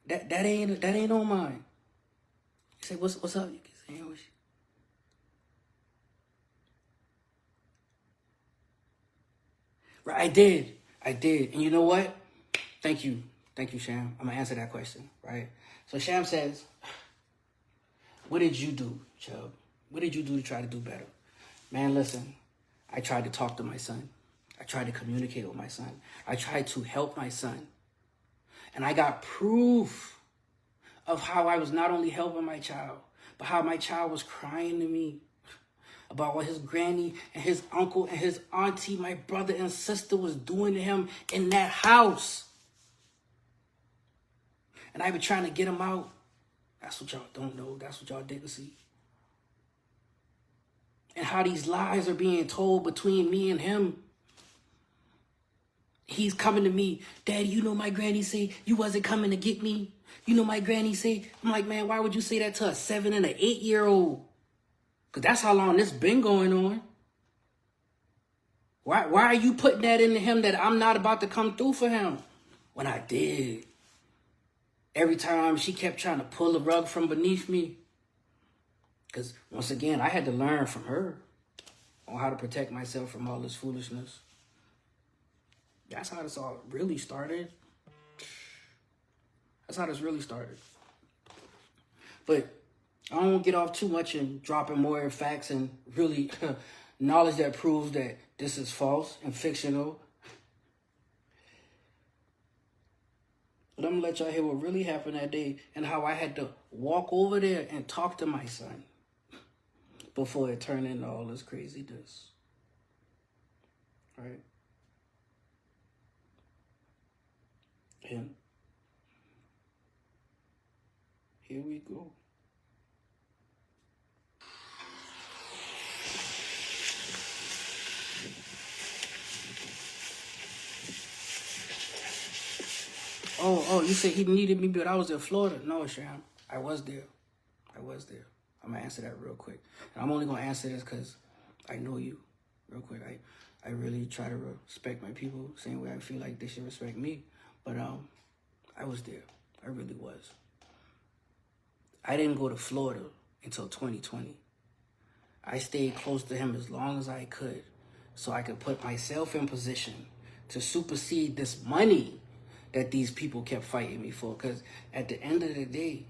That ain't on mine. You say, what's up? You can say, right, I did. And you know what? Thank you, Sham. I'm gonna answer that question, right? So Sham says, what did you do, Chubb? What did you do to try to do better? Man, listen, I tried to talk to my son. I tried to communicate with my son. I tried to help my son. And I got proof of how I was not only helping my child, but how my child was crying to me about what his granny and his uncle and his auntie, my brother and sister was doing to him in that house. And I been trying to get him out. That's what y'all don't know. That's what y'all didn't see. And how these lies are being told between me and him. He's coming to me, Daddy, you know my granny say you wasn't coming to get me. You know my granny say, I'm like, man, why would you say that to a 7 and an 8-year-old? Because that's how long this been going on. Why are you putting that into him that I'm not about to come through for him? When I did. Every time she kept trying to pull the rug from beneath me. Because once again, I had to learn from her on how to protect myself from all this foolishness. That's how this all really started. That's how this really started. But I don't want to get off too much and dropping more facts and really knowledge that proves that this is false and fictional. But I'm going to let y'all hear what really happened that day and how I had to walk over there and talk to my son before it turned into all this craziness. All right? And here we go. Oh, you said he needed me, but I was in Florida. No, Sham, I was there. I'm going to answer that real quick. And I'm only going to answer this because I know you real quick. I really try to respect my people, same way I feel like they should respect me. But I was there. I really was. I didn't go to Florida until 2020. I stayed close to him as long as I could so I could put myself in position to supersede this money that these people kept fighting me for. Because at the end of the day,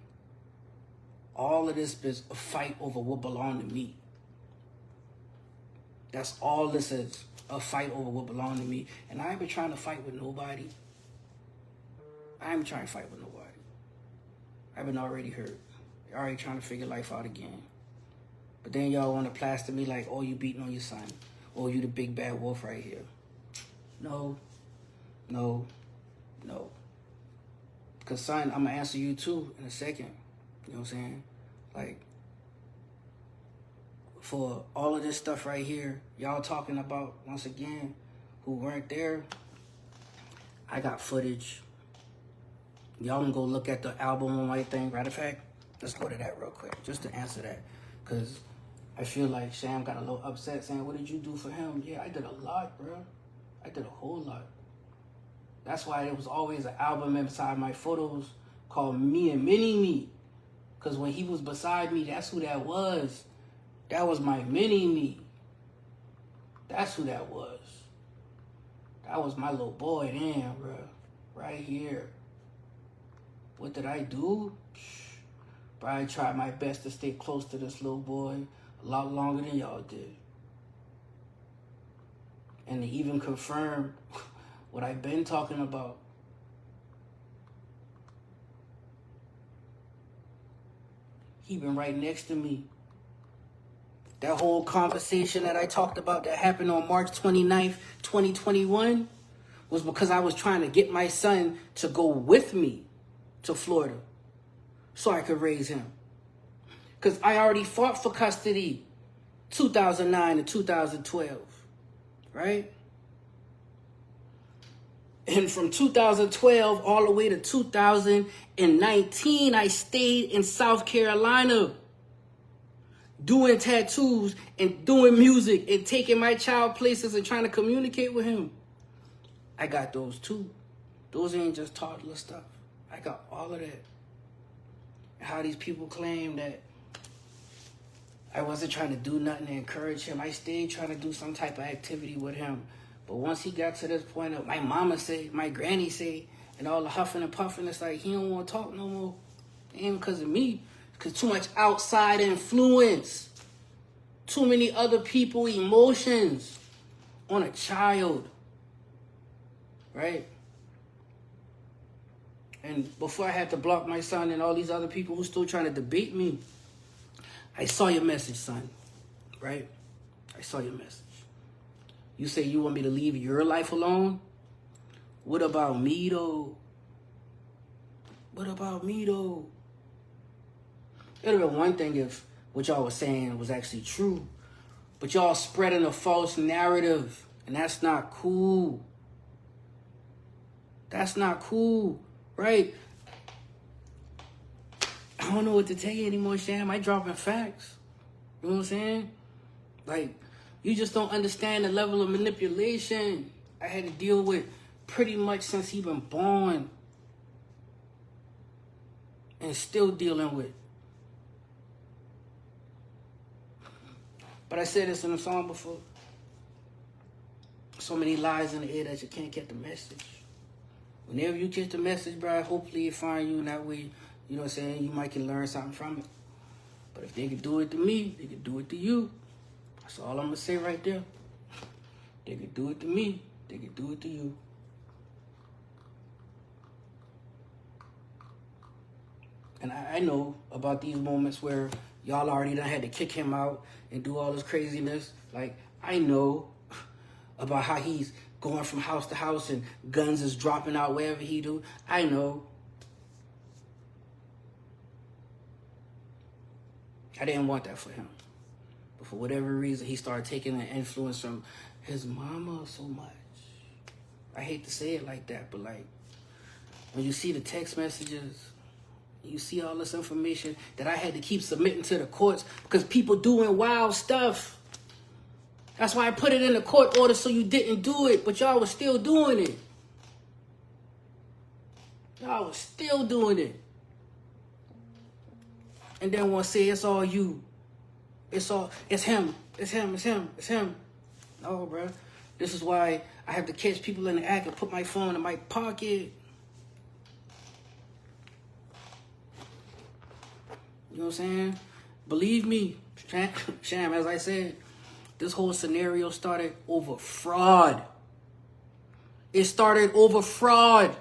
all of this is a fight over what belonged to me. That's all this is, a fight over what belonged to me. And I ain't been trying to fight with nobody. I ain't trying to fight with nobody. I've been already hurt. Already trying to figure life out again. But then y'all want to plaster me like, oh, you beating on your son. Oh, you the big bad wolf right here. No. Because, son, I'm going to answer you, too, in a second. You know what I'm saying? Like, for all of this stuff right here, y'all talking about, once again, who weren't there, I got footage. Y'all can go look at the album on my thing. Matter of fact, let's go to that real quick, just to answer that. Because I feel like Sham got a little upset saying, what did you do for him? Yeah, I did a lot, bro. I did a whole lot. That's why there was always an album inside my photos called Me and Mini-Me. Because when he was beside me, that's who that was. That was my mini-me. That's who that was. That was my little boy then, bro. Right here. What did I do? Bro, I tried my best to stay close to this little boy a lot longer than y'all did. And to even confirm what I've been talking about. He been right next to me. That whole conversation that I talked about that happened on March 29th, 2021 was because I was trying to get my son to go with me to Florida so I could raise him. Because I already fought for custody 2009 and 2012, right? And from 2012 all the way to 2019, I stayed in South Carolina doing tattoos and doing music and taking my child places and trying to communicate with him. I got those too. Those ain't just toddler stuff. I got all of that. How these people claim that I wasn't trying to do nothing to encourage him. I stayed trying to do some type of activity with him. But once he got to this point of my mama say, my granny say, and all the huffing and puffing, it's like he don't want to talk no more. It ain't because of me. Because too much outside influence. Too many other people emotions on a child. Right? And before I had to block my son and all these other people who still trying to debate me, I saw your message, son. Right? I saw your message. You say you want me to leave your life alone? What about me, though? What about me, though? It would have been one thing if what y'all was saying was actually true. But y'all spreading a false narrative. And that's not cool. That's not cool, right? I don't know what to tell you anymore, Sham. I dropping facts. You know what I'm saying? Like, you just don't understand the level of manipulation I had to deal with pretty much since he been born. And still dealing with. But I said this in a song before. So many lies in the air that you can't get the message. Whenever you get the message, bro, hopefully it find you, and that way, you know what I'm saying, you might can learn something from it. But if they can do it to me, they can do it to you. That's all I'm going to say right there. They can do it to me, they can do it to you. And I know about these moments where y'all already done had to kick him out and do all this craziness. Like, I know about how he's going from house to house and guns is dropping out wherever he do. I know. I didn't want that for him. But for whatever reason, he started taking an influence from his mama so much. I hate to say it like that, but like, when you see the text messages, you see all this information that I had to keep submitting to the courts because people doing wild stuff. That's why I put it in the court order so you didn't do it, but y'all was still doing it. Y'all was still doing it. And then want to say it's all you. It's him. It's him. No, bro. This is why I have to catch people in the act and put my phone in my pocket. You know what I'm saying? Believe me, Sham, as I said, this whole scenario started over fraud. It started over fraud.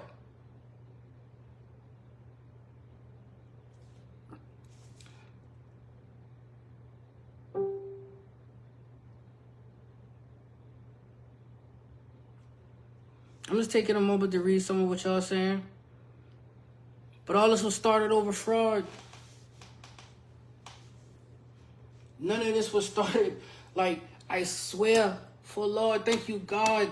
I'm just taking a moment to read some of what y'all saying. But all this was started over fraud. None of this was started, like, I swear, for Lord, thank you, God,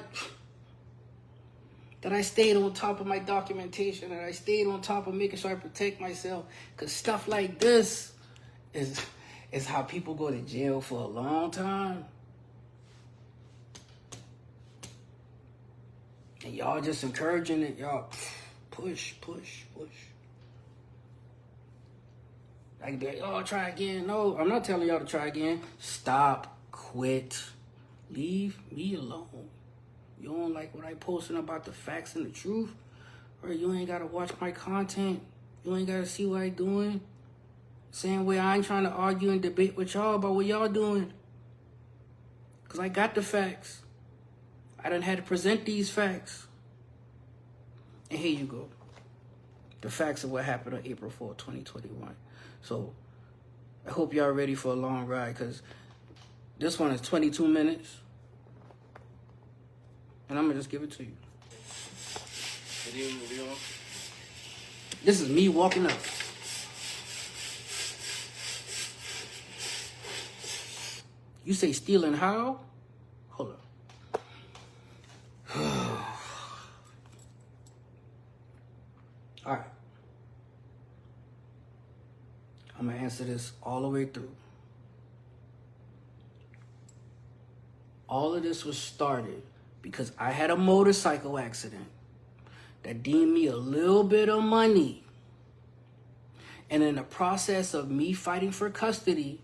that I stayed on top of my documentation, and I stayed on top of making sure I protect myself. Because stuff like this is how people go to jail for a long time. And y'all just encouraging it. Y'all push. I can be like, oh, try again. No, I'm not telling y'all to try again. Stop. Quit. Leave me alone. You don't like what I posting about the facts and the truth? Or you ain't got to watch my content. You ain't got to see what I doing. Same way I ain't trying to argue and debate with y'all about what y'all doing. Because I got the facts. I done had to present these facts. And here you go. The facts of what happened on April 4th, 2021. So I hope y'all ready for a long ride, because This one is 22 minutes. And I'm going to just give it to you. This is me walking up. You say stealing how? Hold up. All right. I'm going to answer this all the way through. All of this was started because I had a motorcycle accident that deemed me a little bit of money. And in the process of me fighting for custody,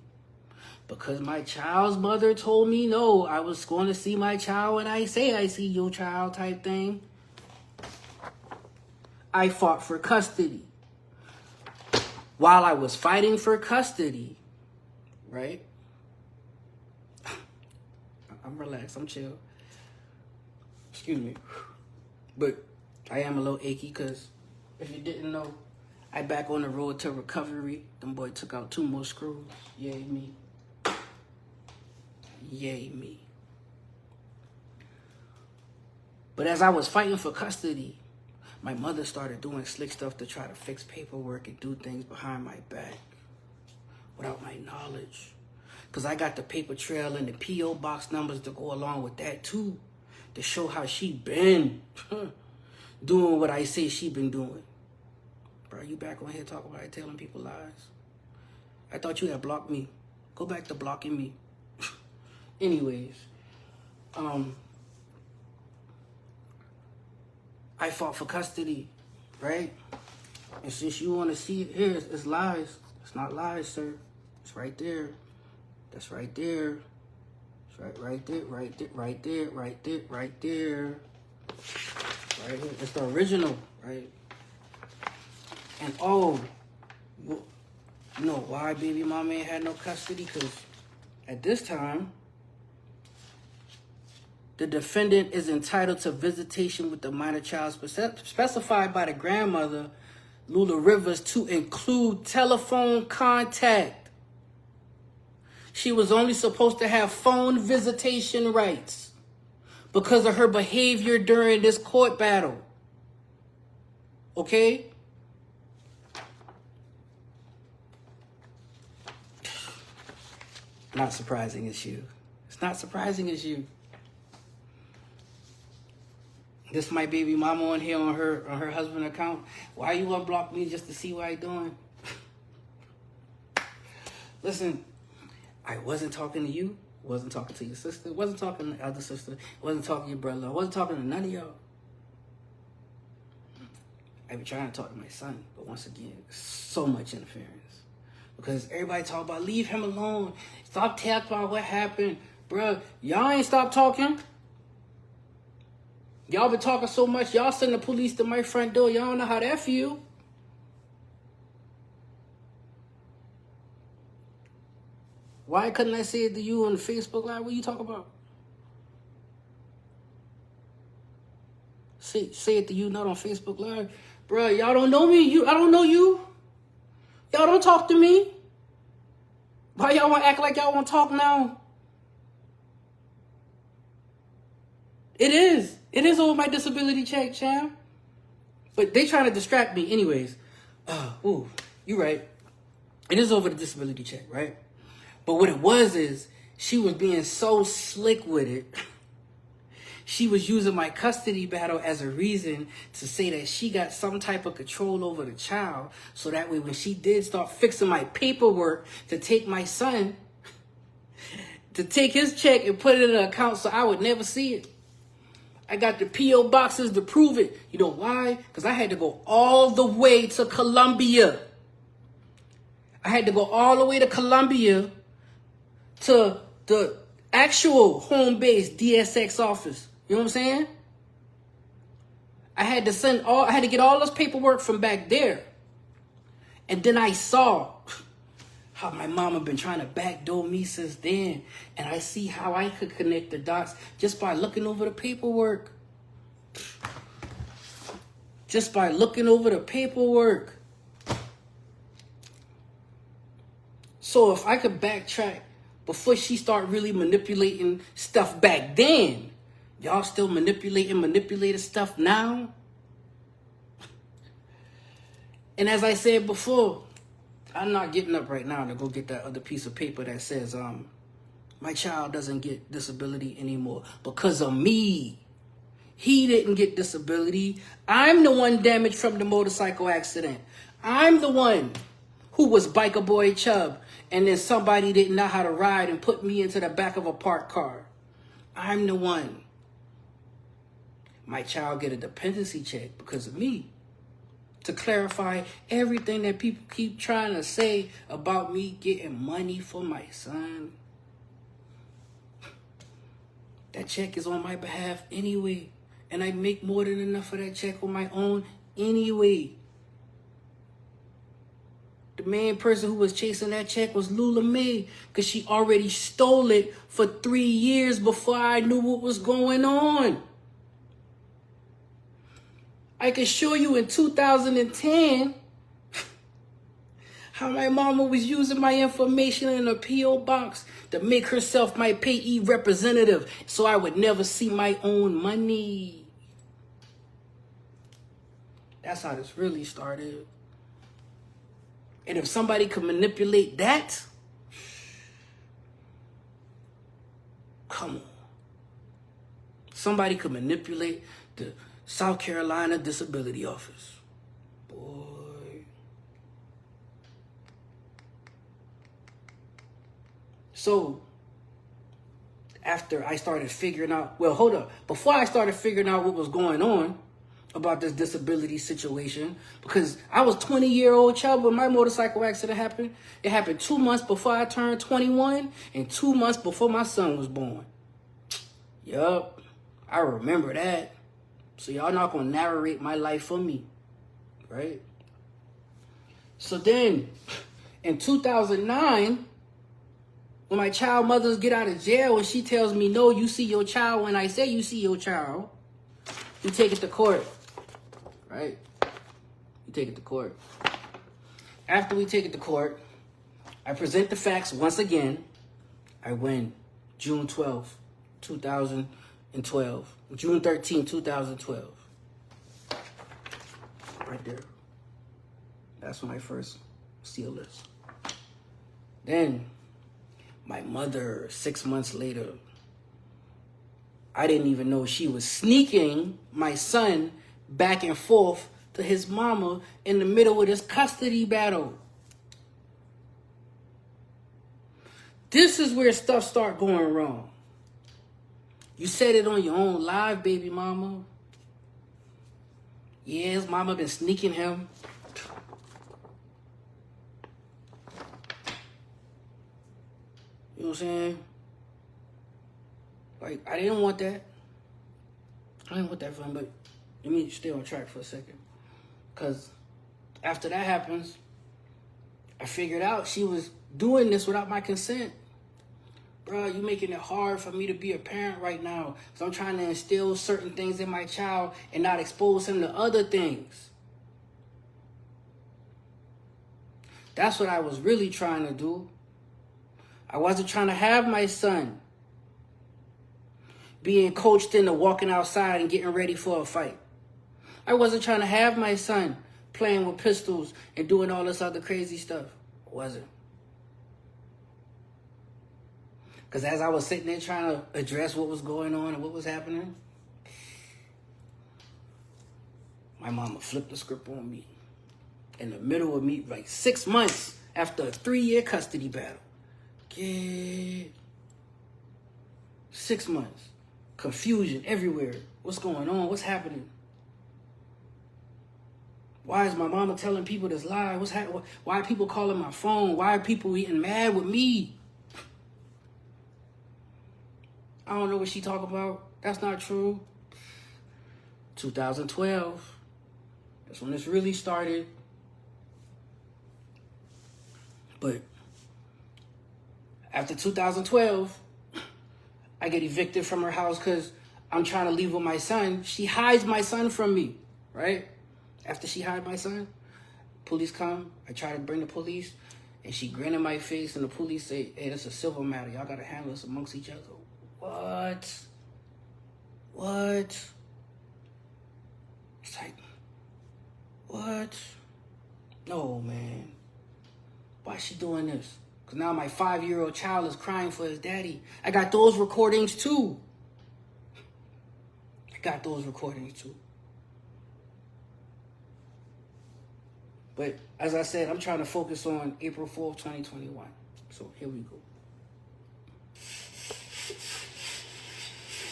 because my child's mother told me no, I was going to see my child when I say I see your child type thing, I fought for custody. While I was fighting for custody, right? I'm relaxed, I'm chill. Excuse me. But I am a little achy because if you didn't know, I back on the road to recovery. Them boy took out 2 more screws. Yay me. Yay me. But as I was fighting for custody, my mother started doing slick stuff to try to fix paperwork and do things behind my back without my knowledge. Because I got the paper trail and the P.O. box numbers to go along with that too, to show how she been doing what I say she been doing. Bro, you back on here talking about it, telling people lies. I thought you had blocked me. Go back to blocking me. Anyways, I fought for custody, right? And since you want to see it here, it's lies. It's not lies, sir. It's right there. That's right there. It's right there, right there, right there, right there, right there. Right here. It's the original, right? And oh, you know why baby mama ain't had no custody? Because at this time, the defendant is entitled to visitation with the minor child specified by the grandmother, Lula Rivers, to include telephone contact. She was only supposed to have phone visitation rights because of her behavior during this court battle. Okay? Not surprising it's you. It's not surprising it's you. This my baby mama on here on her husband account. Why you unblock me just to see what I doing? Listen, I wasn't talking to you. Wasn't talking to your sister. Wasn't talking to the other sister. Wasn't talking to your brother. I wasn't talking to none of y'all. I be trying to talk to my son, but once again, so much interference. Because everybody talk about leave him alone. Stop talking about what happened. Bruh, y'all ain't stop talking. Y'all been talking so much, y'all send the police to my front door. Y'all don't know how that feel. Why couldn't I say it to you on Facebook Live? What you talking about? Say it to you, not on Facebook Live. Bruh, y'all don't know me. I don't know you. Y'all don't talk to me. Why y'all want to act like y'all want to talk now? It is. It is over my disability check, champ. But they trying to distract me anyways. Ooh, you right. It is over the disability check, right? But what it was is she was being so slick with it. She was using my custody battle as a reason to say that she got some type of control over the child. So that way when she did start fixing my paperwork to take my son, to take his check and put it in an account so I would never see it. I got the P.O. boxes to prove it. You know why? Because I had to go all the way to Columbia. I had to go all the way to Columbia to the actual home base DSX office. You know what I'm saying? I had to get all this paperwork from back there. And then I saw how my mama been trying to backdoor me since then. And I see how I could connect the dots just by looking over the paperwork. Just by looking over the paperwork. So if I could backtrack before she started really manipulating stuff back then. Y'all still manipulating stuff now? And as I said before, I'm not getting up right now to go get that other piece of paper that says, my child doesn't get disability anymore because of me. He didn't get disability. I'm the one damaged from the motorcycle accident. I'm the one who was Biker Boy Chubb, and then somebody didn't know how to ride and put me into the back of a parked car. I'm the one. My child get a dependency check because of me. To clarify everything that people keep trying to say about me getting money for my son. That check is on my behalf anyway. And I make more than enough of that check on my own anyway. The main person who was chasing that check was Lula Mae, because she already stole it for 3 years before I knew what was going on. I can show you in 2010 how my mama was using my information in a P.O. box to make herself my payee representative so I would never see my own money. That's how this really started. And if somebody could manipulate that, come on. Somebody could manipulate the South Carolina Disability Office. Boy. So, after I started figuring out, well, hold up. Before I started figuring out what was going on about this disability situation, because I was 20-year-old child when my motorcycle accident happened. It happened 2 months before I turned 21 and 2 months before my son was born. Yup, I remember that. So y'all not gonna narrate my life for me, right? So then, in 2009, when my child mothers get out of jail and she tells me, no, you see your child when I say you see your child, you take it to court, right? You take it to court. After we take it to court, I present the facts once again. I win June 12th, 2012. June 13, 2012. Right there. That's my first seal list. Then, my mother, 6 months later, I didn't even know she was sneaking my son back and forth to his mama in the middle of this custody battle. This is where stuff start going wrong. You said it on your own live, baby mama. Yeah, his mama been sneaking him. You know what I'm saying? Like, I didn't want that. I didn't want that for him, but let me stay on track for a second. Because after that happens, I figured out she was doing this without my consent. Bro, you making it hard for me to be a parent right now. So I'm trying to instill certain things in my child and not expose him to other things. That's what I was really trying to do. I wasn't trying to have my son being coached into walking outside and getting ready for a fight. I wasn't trying to have my son playing with pistols and doing all this other crazy stuff. I wasn't. Because as I was sitting there trying to address what was going on and what was happening, my mama flipped the script on me. In the middle of me, like 6 months after a 3-year custody battle. Yeah. 6 months. Confusion everywhere. What's going on? What's happening? Why is my mama telling people this lie? Why are people calling my phone? Why are people getting mad with me? I don't know what she talking about. That's not true. 2012. That's when this really started. But after 2012, I get evicted from her house because I'm trying to leave with my son. She hides my son from me, right? After she hides my son, police come. I try to bring the police. And she grinned in my face, and the police say, hey, that's a civil matter. Y'all got to handle this amongst each other. What? What? It's like, what? No, man. Why is she doing this? Because now my 5-year-old child is crying for his daddy. I got those recordings too. But as I said, I'm trying to focus on April 4th, 2021. So here we go.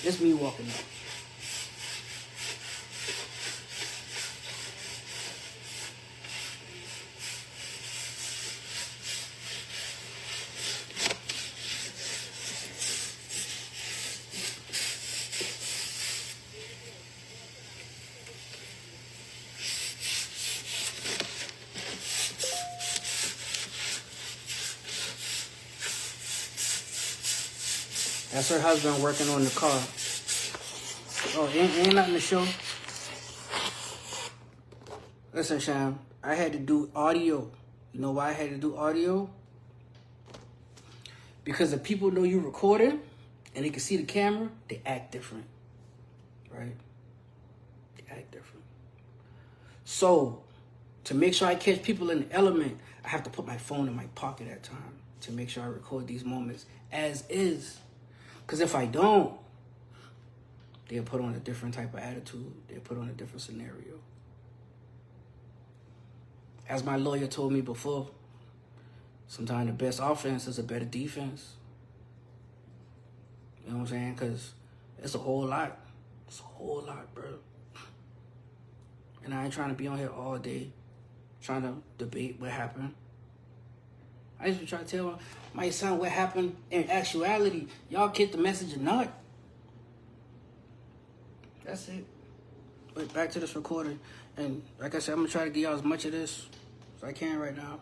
It's me walking up. That's her husband working on the car. Oh, ain't nothing to show. Listen, Sham, I had to do audio. You know why I had to do audio? Because if people know you recording and they can see the camera, they act different. Right? They act different. So, to make sure I catch people in the element, I have to put my phone in my pocket at times to make sure I record these moments as is. Because if I don't, they'll put on a different type of attitude. They'll put on a different scenario. As my lawyer told me before, sometimes the best offense is a better defense. You know what I'm saying? Because it's a whole lot. It's a whole lot, bro. And I ain't trying to be on here all day trying to debate what happened. I used to try to tell my son what happened in actuality. Y'all get the message or not. That's it. But back to this recording. And like I said, I'm going to try to get y'all as much of this as I can right now.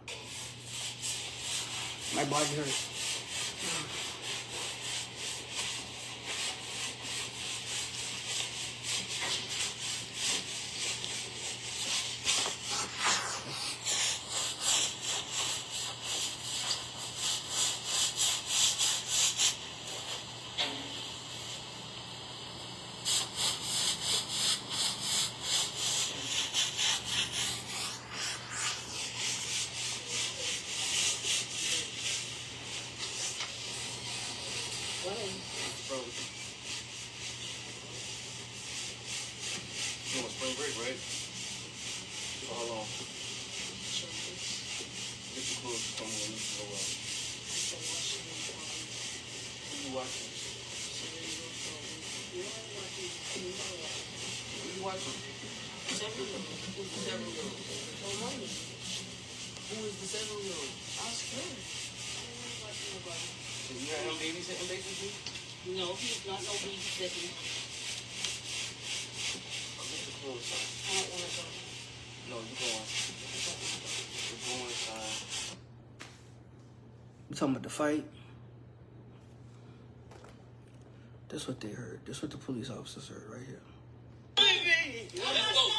My body hurts. You on spring break, right? For how long? Get your clothes to come on for a while. Who you watching? Who you watching? Who's the 7-year-old? Who is the 7-year-old? So you had him babysitting basically? No, he's not no babysitting. I don't want to go. No, you go on. You're going inside. You talking about the fight? That's what they heard. That's what the police officers heard right here. Let's go.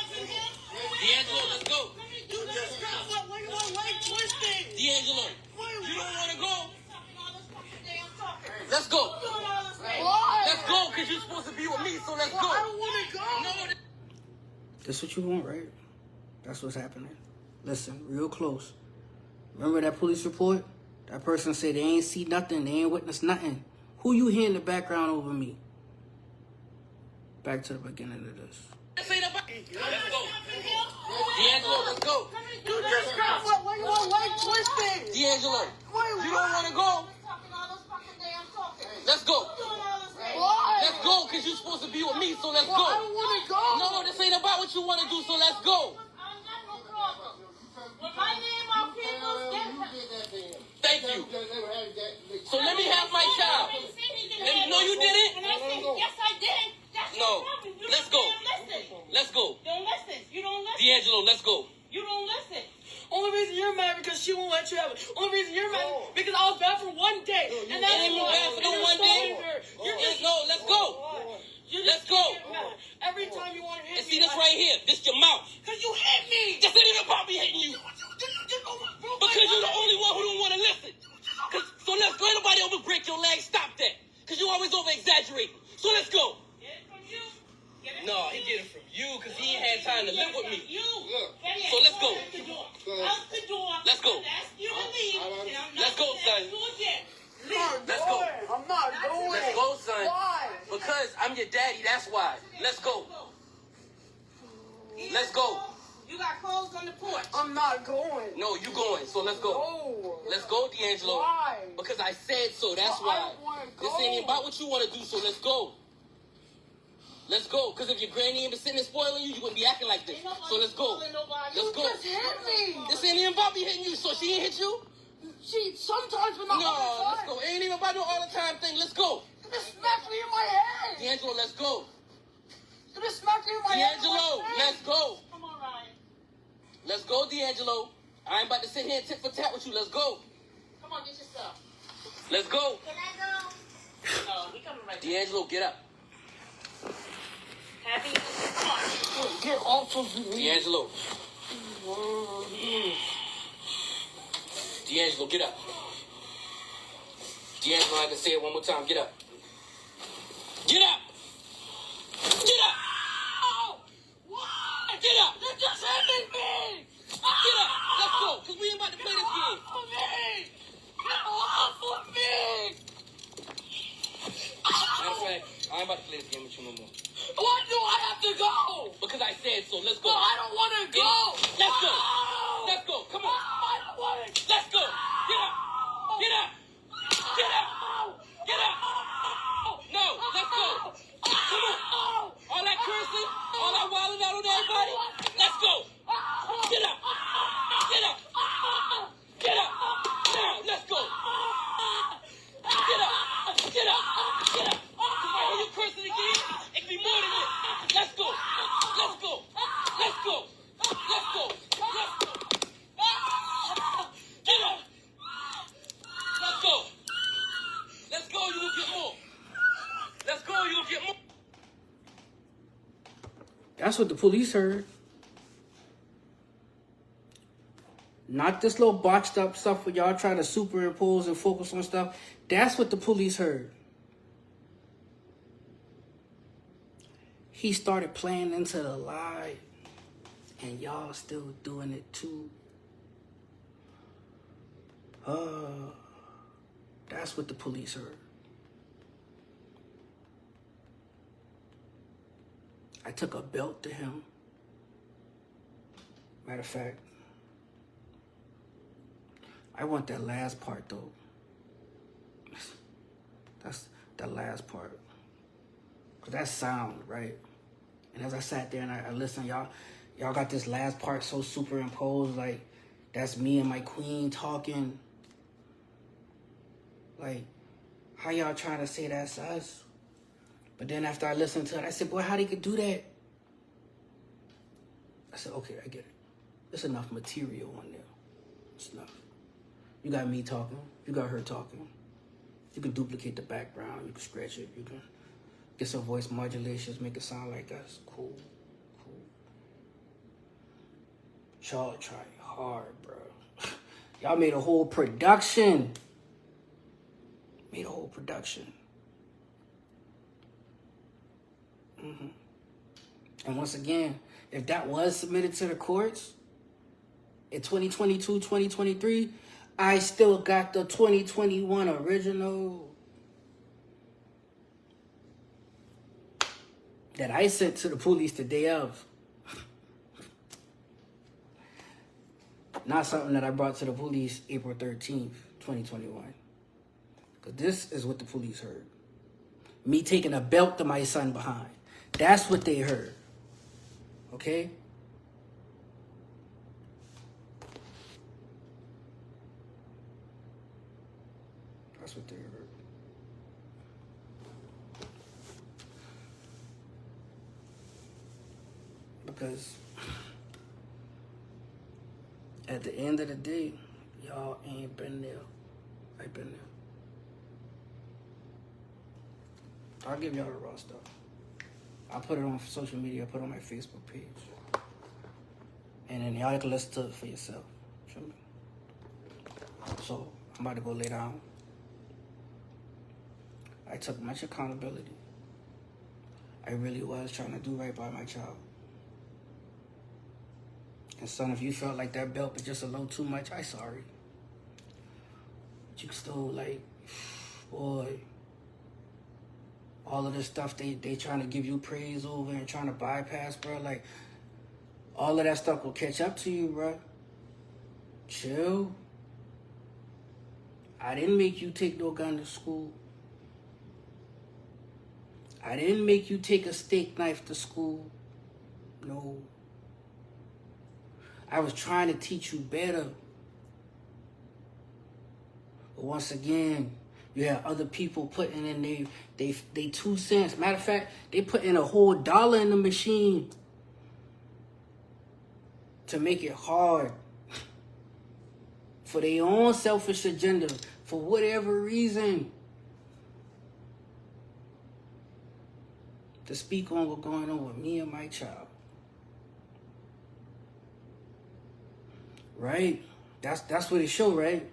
D'Angelo, let's go. D'Angelo, you don't want to go? Let's go. Let's go, because you're supposed to be with me, so let's go. I don't want to go. No. That's what you want, right? That's what's happening. Listen, real close. Remember that police report? That person said they ain't see nothing. They ain't witnessed nothing. Who you hear in the background over me? Back to the beginning of this. Let's go. D'Angelo, let's go. D'Angelo, you don't want to go? Let's go. Let's go, because you're supposed to be with me, so let's go. I don't want to go. No, this ain't about what you want to do, so let's go. Thank you. So let me have my child. No, you didn't? Yes, I did. No. Let's go. Let's go. Don't listen. You don't listen. D'Angelo, let's go. You don't listen. Only reason you're mad because she won't let you have it. Only reason you're mad because I was bad for one day. And that's ain't bad for no one day. No, let's go. Let's go. Every time you want to hit and see this right here. This your mouth. Because you hit me. This ain't even about me hitting you. Because you're the only one who don't want No, he get it from you because he ain't had time to live with me. You. Look. Ready? So let's go. Out the door. Go. Out the door. Let's go. I'm asking you to leave. And I'm not Let's go, gonna son. ask you again. Let's go. I'm not going. Let's go, son. Why? Because I'm your daddy, that's why. Let's go. Let's go. You got clothes on the porch. I'm not going. No, you going, so let's go. No. Let's go, D'Angelo. Why? Because I said so, that's But I why. don't wanna This go. ain't about what you want to do, so let's go. Let's go. Because if your granny ain't been sitting and spoiling you, you wouldn't be acting like this. Ain't nobody So let's go. spoiling nobody. Let's go. Just hit me. This ain't even about me hitting you, so she ain't hit you? She sometimes, but not No, all the let's time. go. Ain't even about no all the time thing. Let's go. You just smacked me in my head. D'Angelo, let's go. You just smacked me in my head. D'Angelo, let's go. Come on, Ryan. Let's go, D'Angelo. I ain't about to sit here and tit for tat with you. Let's go. Come on, get your stuff. Let's go. Can I go? No, he coming right back. D'Angelo, get up. Happy? Get off of me. D'Angelo. D'Angelo, get up. D'Angelo, I can say it one more time. Get up. Get up. Get up. Why? Get up. You're just hitting me. Get up. Let's go, because we ain't about to play this game. Off of me. Get off of me. Matter of fact, I ain't about to play this game with you no more. Why do I have to go? Because I said so. Let's go. No, I don't want to go. Let's go. No. Let's go. Come on. I don't want to. Let's go. Get up. Get up. Get up. Get up. No, let's go. Come on. All that cursing, all that wilding out on everybody. Let's go. Get up. Get up. Get up. Now, let's go. Get up. Get up. Get up. Because I hear you cursing again, it can be more than this. Let's go. Let's go. Let's go. Let's go. Let's go. Get up. Let's go. Let's go, you will get more. Let's go, you will get more. That's what the police heard. Not this little botched up stuff where y'all trying to superimpose and focus on stuff. That's what the police heard. He started playing into the lie, and y'all still doing it too. That's what the police heard. I took a belt to him. Matter of fact, I want that last part though. That's the last part. Cause that's sound, right? And as I sat there and I listened, y'all got this last part so superimposed, like that's me and my queen talking. Like, how y'all trying to say that's us? But then after I listened to it, I said, boy, how they could do that? I said, okay, I get it. There's enough material on there. It's enough. You got me talking. You got her talking. You can duplicate the background. You can scratch it. You can get some voice modulations, make it sound like us. Cool. Y'all try hard, bro. Y'all made a whole production. And once again, if that was submitted to the courts in 2022, 2023, I still got the 2021 original that I sent to the police the day of. Not something that I brought to the police April 13th, 2021. Because this is what the police heard. Me taking a belt to my son behind. That's what they heard. Okay? That's what they heard. Because at the end of the day, y'all ain't been there. I've been there. I'll give y'all the raw stuff. I'll put it on social media, I'll put it on my Facebook page. And then y'all can listen to it for yourself. Feel me? So, I'm about to go lay down. I took much accountability. I really was trying to do right by my child. And son, if you felt like that belt was just a little too much, I'm sorry. But you still, like, boy, all of this stuff they trying to give you praise over and trying to bypass, bro. Like, all of that stuff will catch up to you, bro. Chill. I didn't make you take no gun to school. I didn't make you take a steak knife to school. No. I was trying to teach you better. But once again, you have other people putting in they 2 cents. Matter of fact, they put in a whole $1 in the machine to make it hard for their own selfish agenda, for whatever reason, to speak on what's going on with me and my child. Right? That's what it showed, right?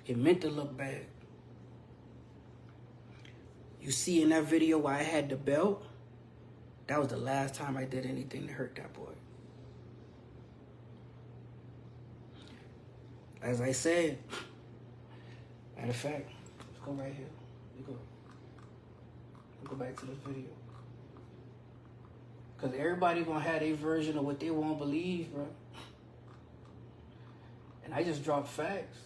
It meant to look bad. You see in that video where I had the belt? That was the last time I did anything to hurt that boy. As I said, matter of fact, let's go right here. Let's go back to this video. Because everybody gonna have their version of what they won't believe, bro. And I just dropped facts.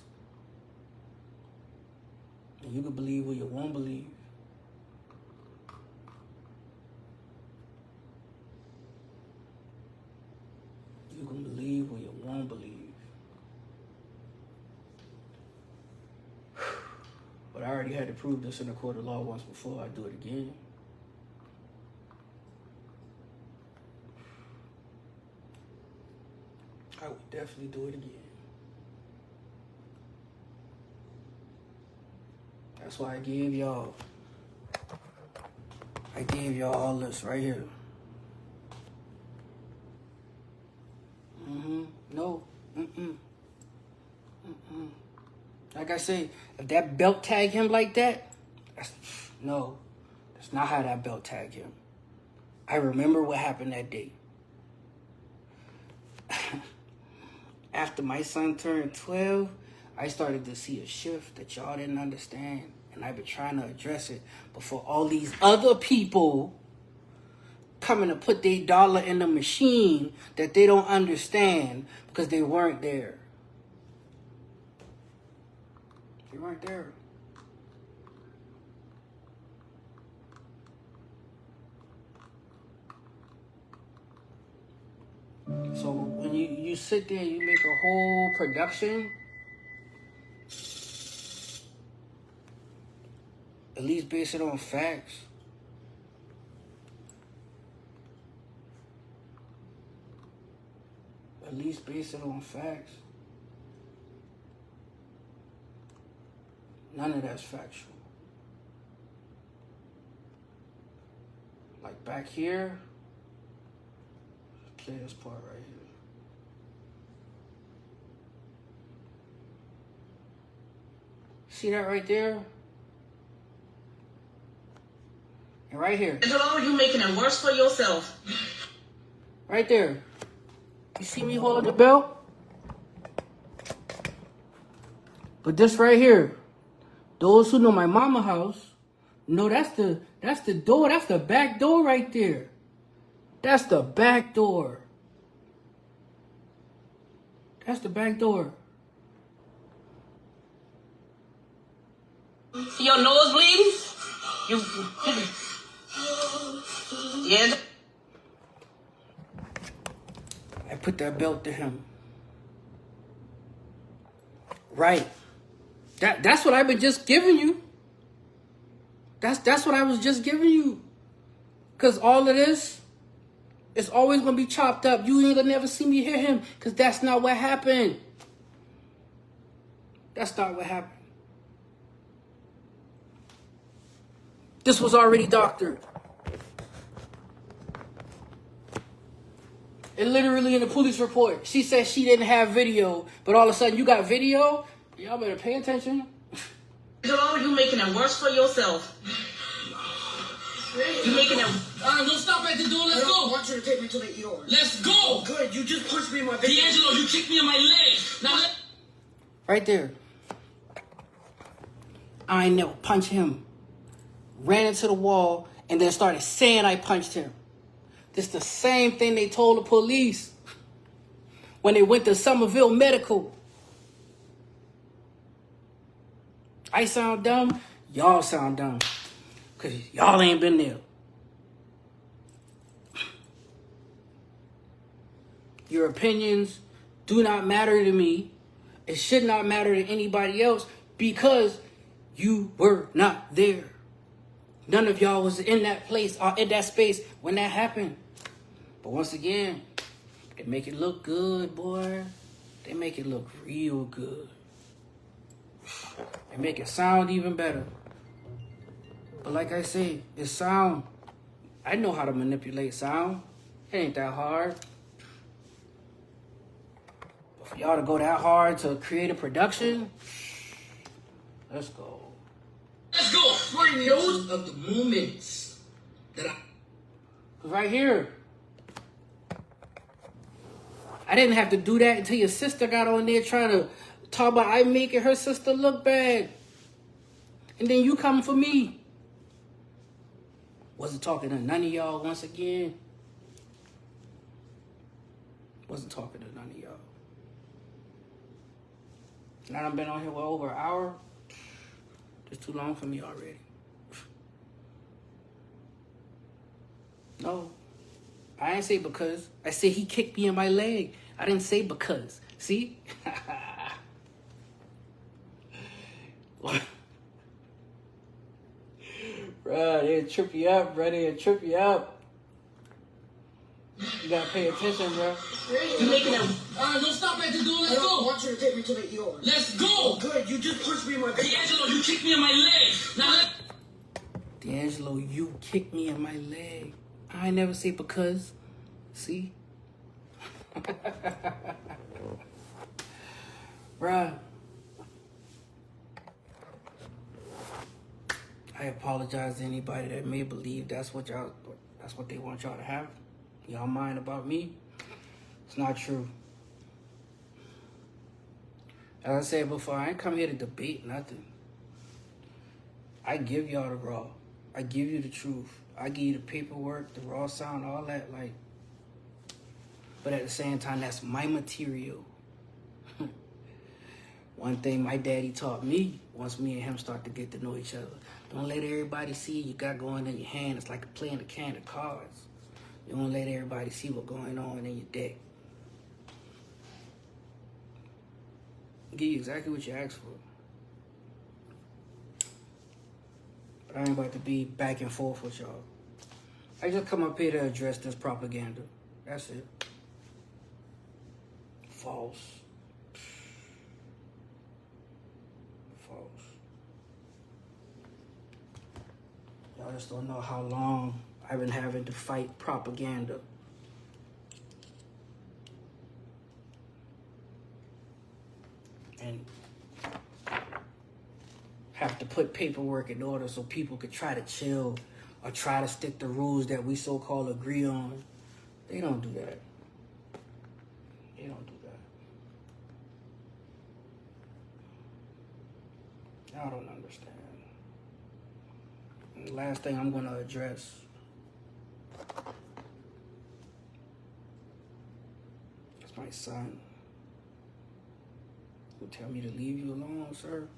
And you can believe what you won't believe. You can believe what you won't believe. But I already had to prove this in a court of law once before. I do it again. I would definitely do it again. That's why I gave y'all all this right here. No. Like I say, if that belt tag him like that, that's not how that belt tagged him. I remember what happened that day. After my son turned 12, I started to see a shift that y'all didn't understand. And I've been trying to address it. But for all these other people coming to put their dollar in the machine that they don't understand because they weren't there. They weren't there. So when you sit there and you make a whole production, at least base it on facts. At least base it on facts. None of that's factual. Like back here, let's play this part right here. See that right there? And right here. Hello, you making it worse for yourself. Right there. You see me holding the belt? But this right here, those who know my mama house, know that's the door, that's the back door right there. That's the back door. That's the back door. See your nose bleeding? Yeah. I put that belt to him. Right. That's what I've been just giving you. That's what I was just giving you. Because all of this is always going to be chopped up. You ain't going to never see me hear him. Because that's not what happened. That's not what happened. This was already doctored. And literally in the police report, she said she didn't have video, but all of a sudden you got video? Y'all better pay attention. Hello, you making it worse for yourself. You making it Don't stop at the door. Let's I don't go. want you to take me to the ER. Let's go. Oh, good. You just punched me in my face. D'Angelo, you kicked me in my leg. Now let. Right there. I ain't never punched him. Ran into the wall and then started saying I punched him. This the same thing they told the police when they went to Somerville Medical. I sound dumb. Y'all sound dumb. Because y'all ain't been there. Your opinions do not matter to me. It should not matter to anybody else because you were not there. None of y'all was in that place or in that space when that happened. But once again, they make it look good, boy. They make it look real good. They make it sound even better. But like I say, it's sound. I know how to manipulate sound. It ain't that hard. But for y'all to go that hard to create a production, let's go. Let's go. For those of the moments that I. Right here. I didn't have to do that until your sister got on there trying to talk about I making her sister look bad. And then you come for me. Wasn't talking to none of y'all once again. Wasn't talking to none of y'all. Now I've been on here for over an hour. It's too long for me already. No. I didn't say because. I said he kicked me in my leg. I didn't say because. See? Bruh, they'll trip you up, bruh. They'll trip you up. You gotta pay attention, bruh. You making it. Don't stop at the door. I Let's don't go. want you to take me to the ER. Let's go. Oh, good. You just punched me in my face. D'Angelo, you kicked me in my leg. Now let. D'Angelo, you kicked me in my leg. I ain't never say because. See? Bruh. I apologize to anybody that may believe that's what they want y'all to have. Y'all mind about me? It's not true. As I said before, I ain't come here to debate nothing. I give y'all the raw. I give you the truth. I give you the paperwork, the raw sound, all that, like. But at the same time, that's my material. One thing my daddy taught me once me and him start to get to know each other. Don't let everybody see you got going in your hand. It's like playing a can of cards. You don't let everybody see what's going on in your deck. I'll give you exactly what you asked for. But I ain't about to be back and forth with y'all. I just come up here to address this propaganda. That's it. False. False. Y'all just don't know how long I've been having to fight propaganda. And have to put paperwork in order so people could try to chill or try to stick to rules that we so-called agree on. They don't do that. They don't do that. Y'all don't understand. And the last thing I'm going to address is my son. Who tell me to leave you alone, sir?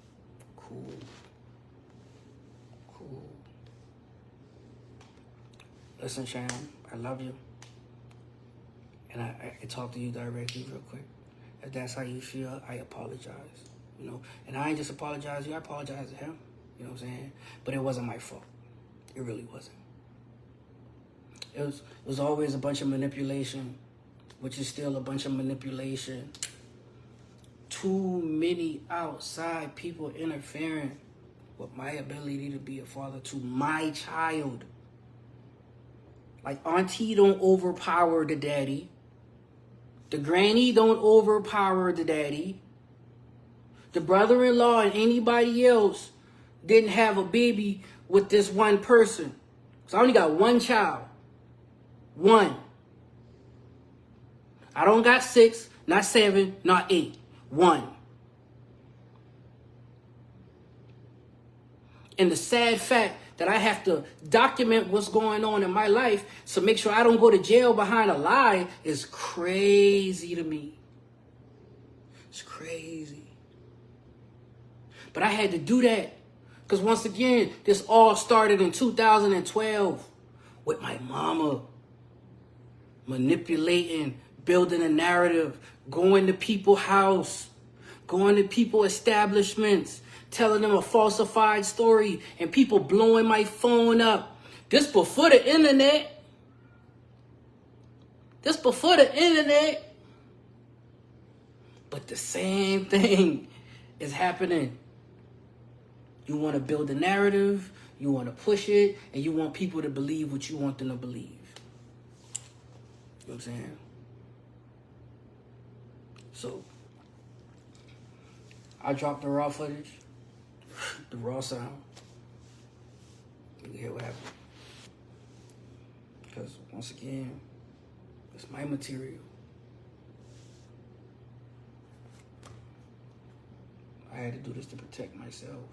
Cool. Cool. Listen, Shannon, I love you. And I talk to you directly real quick. If that's how you feel, I apologize. You know, and I ain't just apologize to you, I apologize to him. You know what I'm saying? But it wasn't my fault. It really wasn't. It was always a bunch of manipulation, which is still a bunch of manipulation. Too many outside people interfering with my ability to be a father to my child. Like auntie don't overpower the daddy. The granny don't overpower the daddy. The brother-in-law and anybody else didn't have a baby with this one person. So I only got one child. 1. I don't got 6, not 7, not 8. 1. And the sad fact that I have to document what's going on in my life to make sure I don't go to jail behind a lie is crazy to me. It's crazy. But I had to do that because once again, this all started in 2012 with my mama manipulating, building a narrative, going to people's house, going to people's establishments, telling them a falsified story, and people blowing my phone up. This before the internet. This before the internet. But the same thing is happening. You want to build a narrative, you want to push it, and you want people to believe what you want them to believe. You know what I'm saying? So, I dropped the raw footage, the raw sound. You can hear what happened. Because, once again, it's my material. I had to do this to protect myself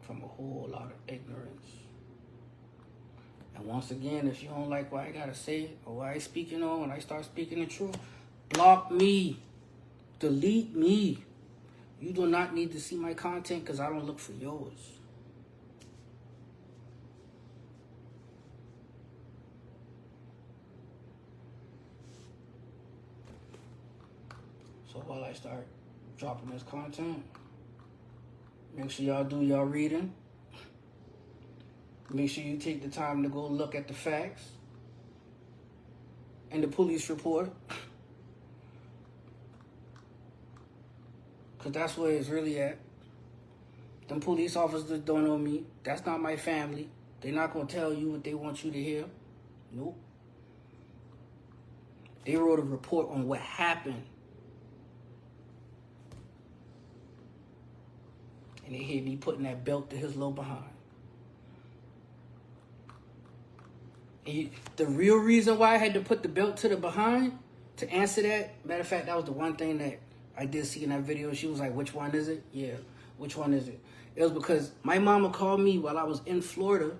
from a whole lot of ignorance. And once again, if you don't like what I gotta say or what I speaking on, when I start speaking the truth, block me, delete me. You do not need to see my content because I don't look for yours. So while I start dropping this content, make sure y'all do y'all reading. Make sure you take the time to go look at the facts and the police report. Because that's where it's really at. Them police officers don't know me. That's not my family. They're not going to tell you what they want you to hear. Nope. They wrote a report on what happened. And they hear me putting that belt to his low behind. And the real reason why I had to put the belt to the behind, to answer that, matter of fact, that was the one thing that I did see in that video. She was like, which one is it? Yeah, which one is it? It was because my mama called me while I was in Florida.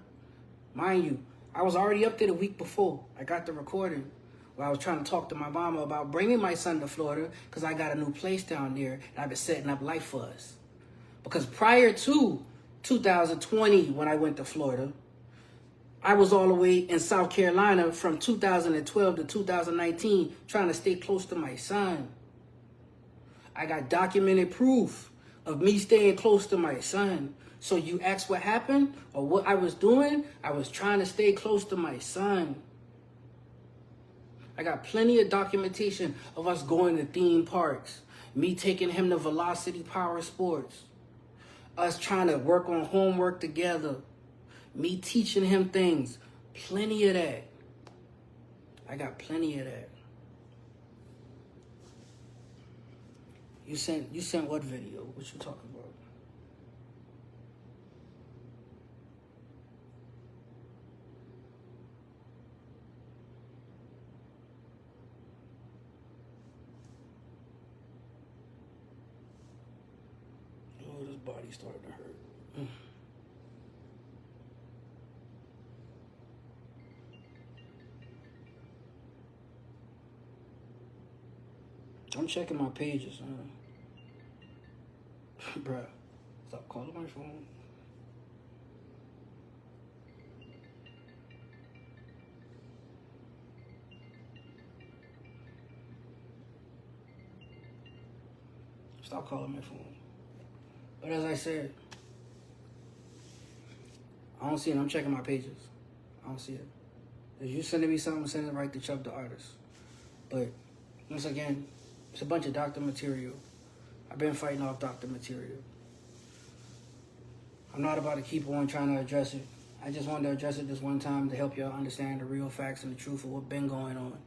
Mind you, I was already up there the week before. I got the recording where I was trying to talk to my mama about bringing my son to Florida because I got a new place down there and I've been setting up life for us. Because prior to 2020, when I went to Florida, I was all the way in South Carolina from 2012 to 2019 trying to stay close to my son. I got documented proof of me staying close to my son. So you ask what happened or what I was doing? I was trying to stay close to my son. I got plenty of documentation of us going to theme parks, me taking him to Velocity Power Sports, us trying to work on homework together, me teaching him things. Plenty of that. I got plenty of that. You sent what video? What you talking about? Oh, this body's starting to hurt. I'm checking my pages, bruh. Stop calling my phone. Stop calling my phone. But as I said, I don't see it. I'm checking my pages. I don't see it. If you sending me something, send it right to Chubb the Artist. But once again, it's a bunch of doctor material. I've been fighting off doctor material. I'm not about to keep on trying to address it. I just wanted to address it this one time to help y'all understand the real facts and the truth of what's been going on.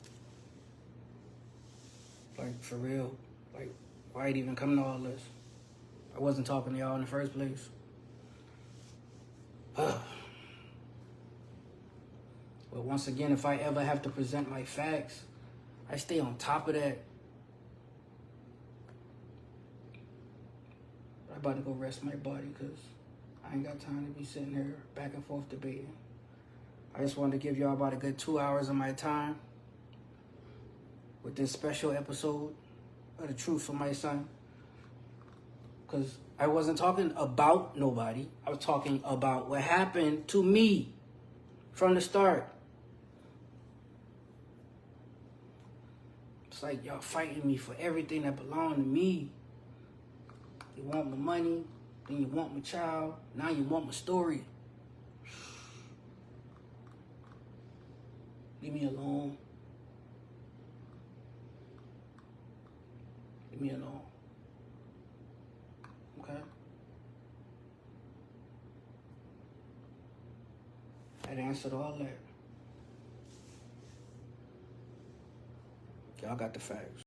Like, for real. Like, why it even come to all this? I wasn't talking to y'all in the first place. But once again, if I ever have to present my facts, I stay on top of that. I'm about to go rest my body because I ain't got time to be sitting here back and forth debating. I just wanted to give y'all about a good 2 hours of my time with this special episode of The Truth for My Son. Because I wasn't talking about nobody. I was talking about what happened to me from the start. It's like y'all fighting me for everything that belonged to me. You want my money, then you want my child, now you want my story. Leave me alone. Leave me alone. Okay? I'd answered all that. Y'all got the facts.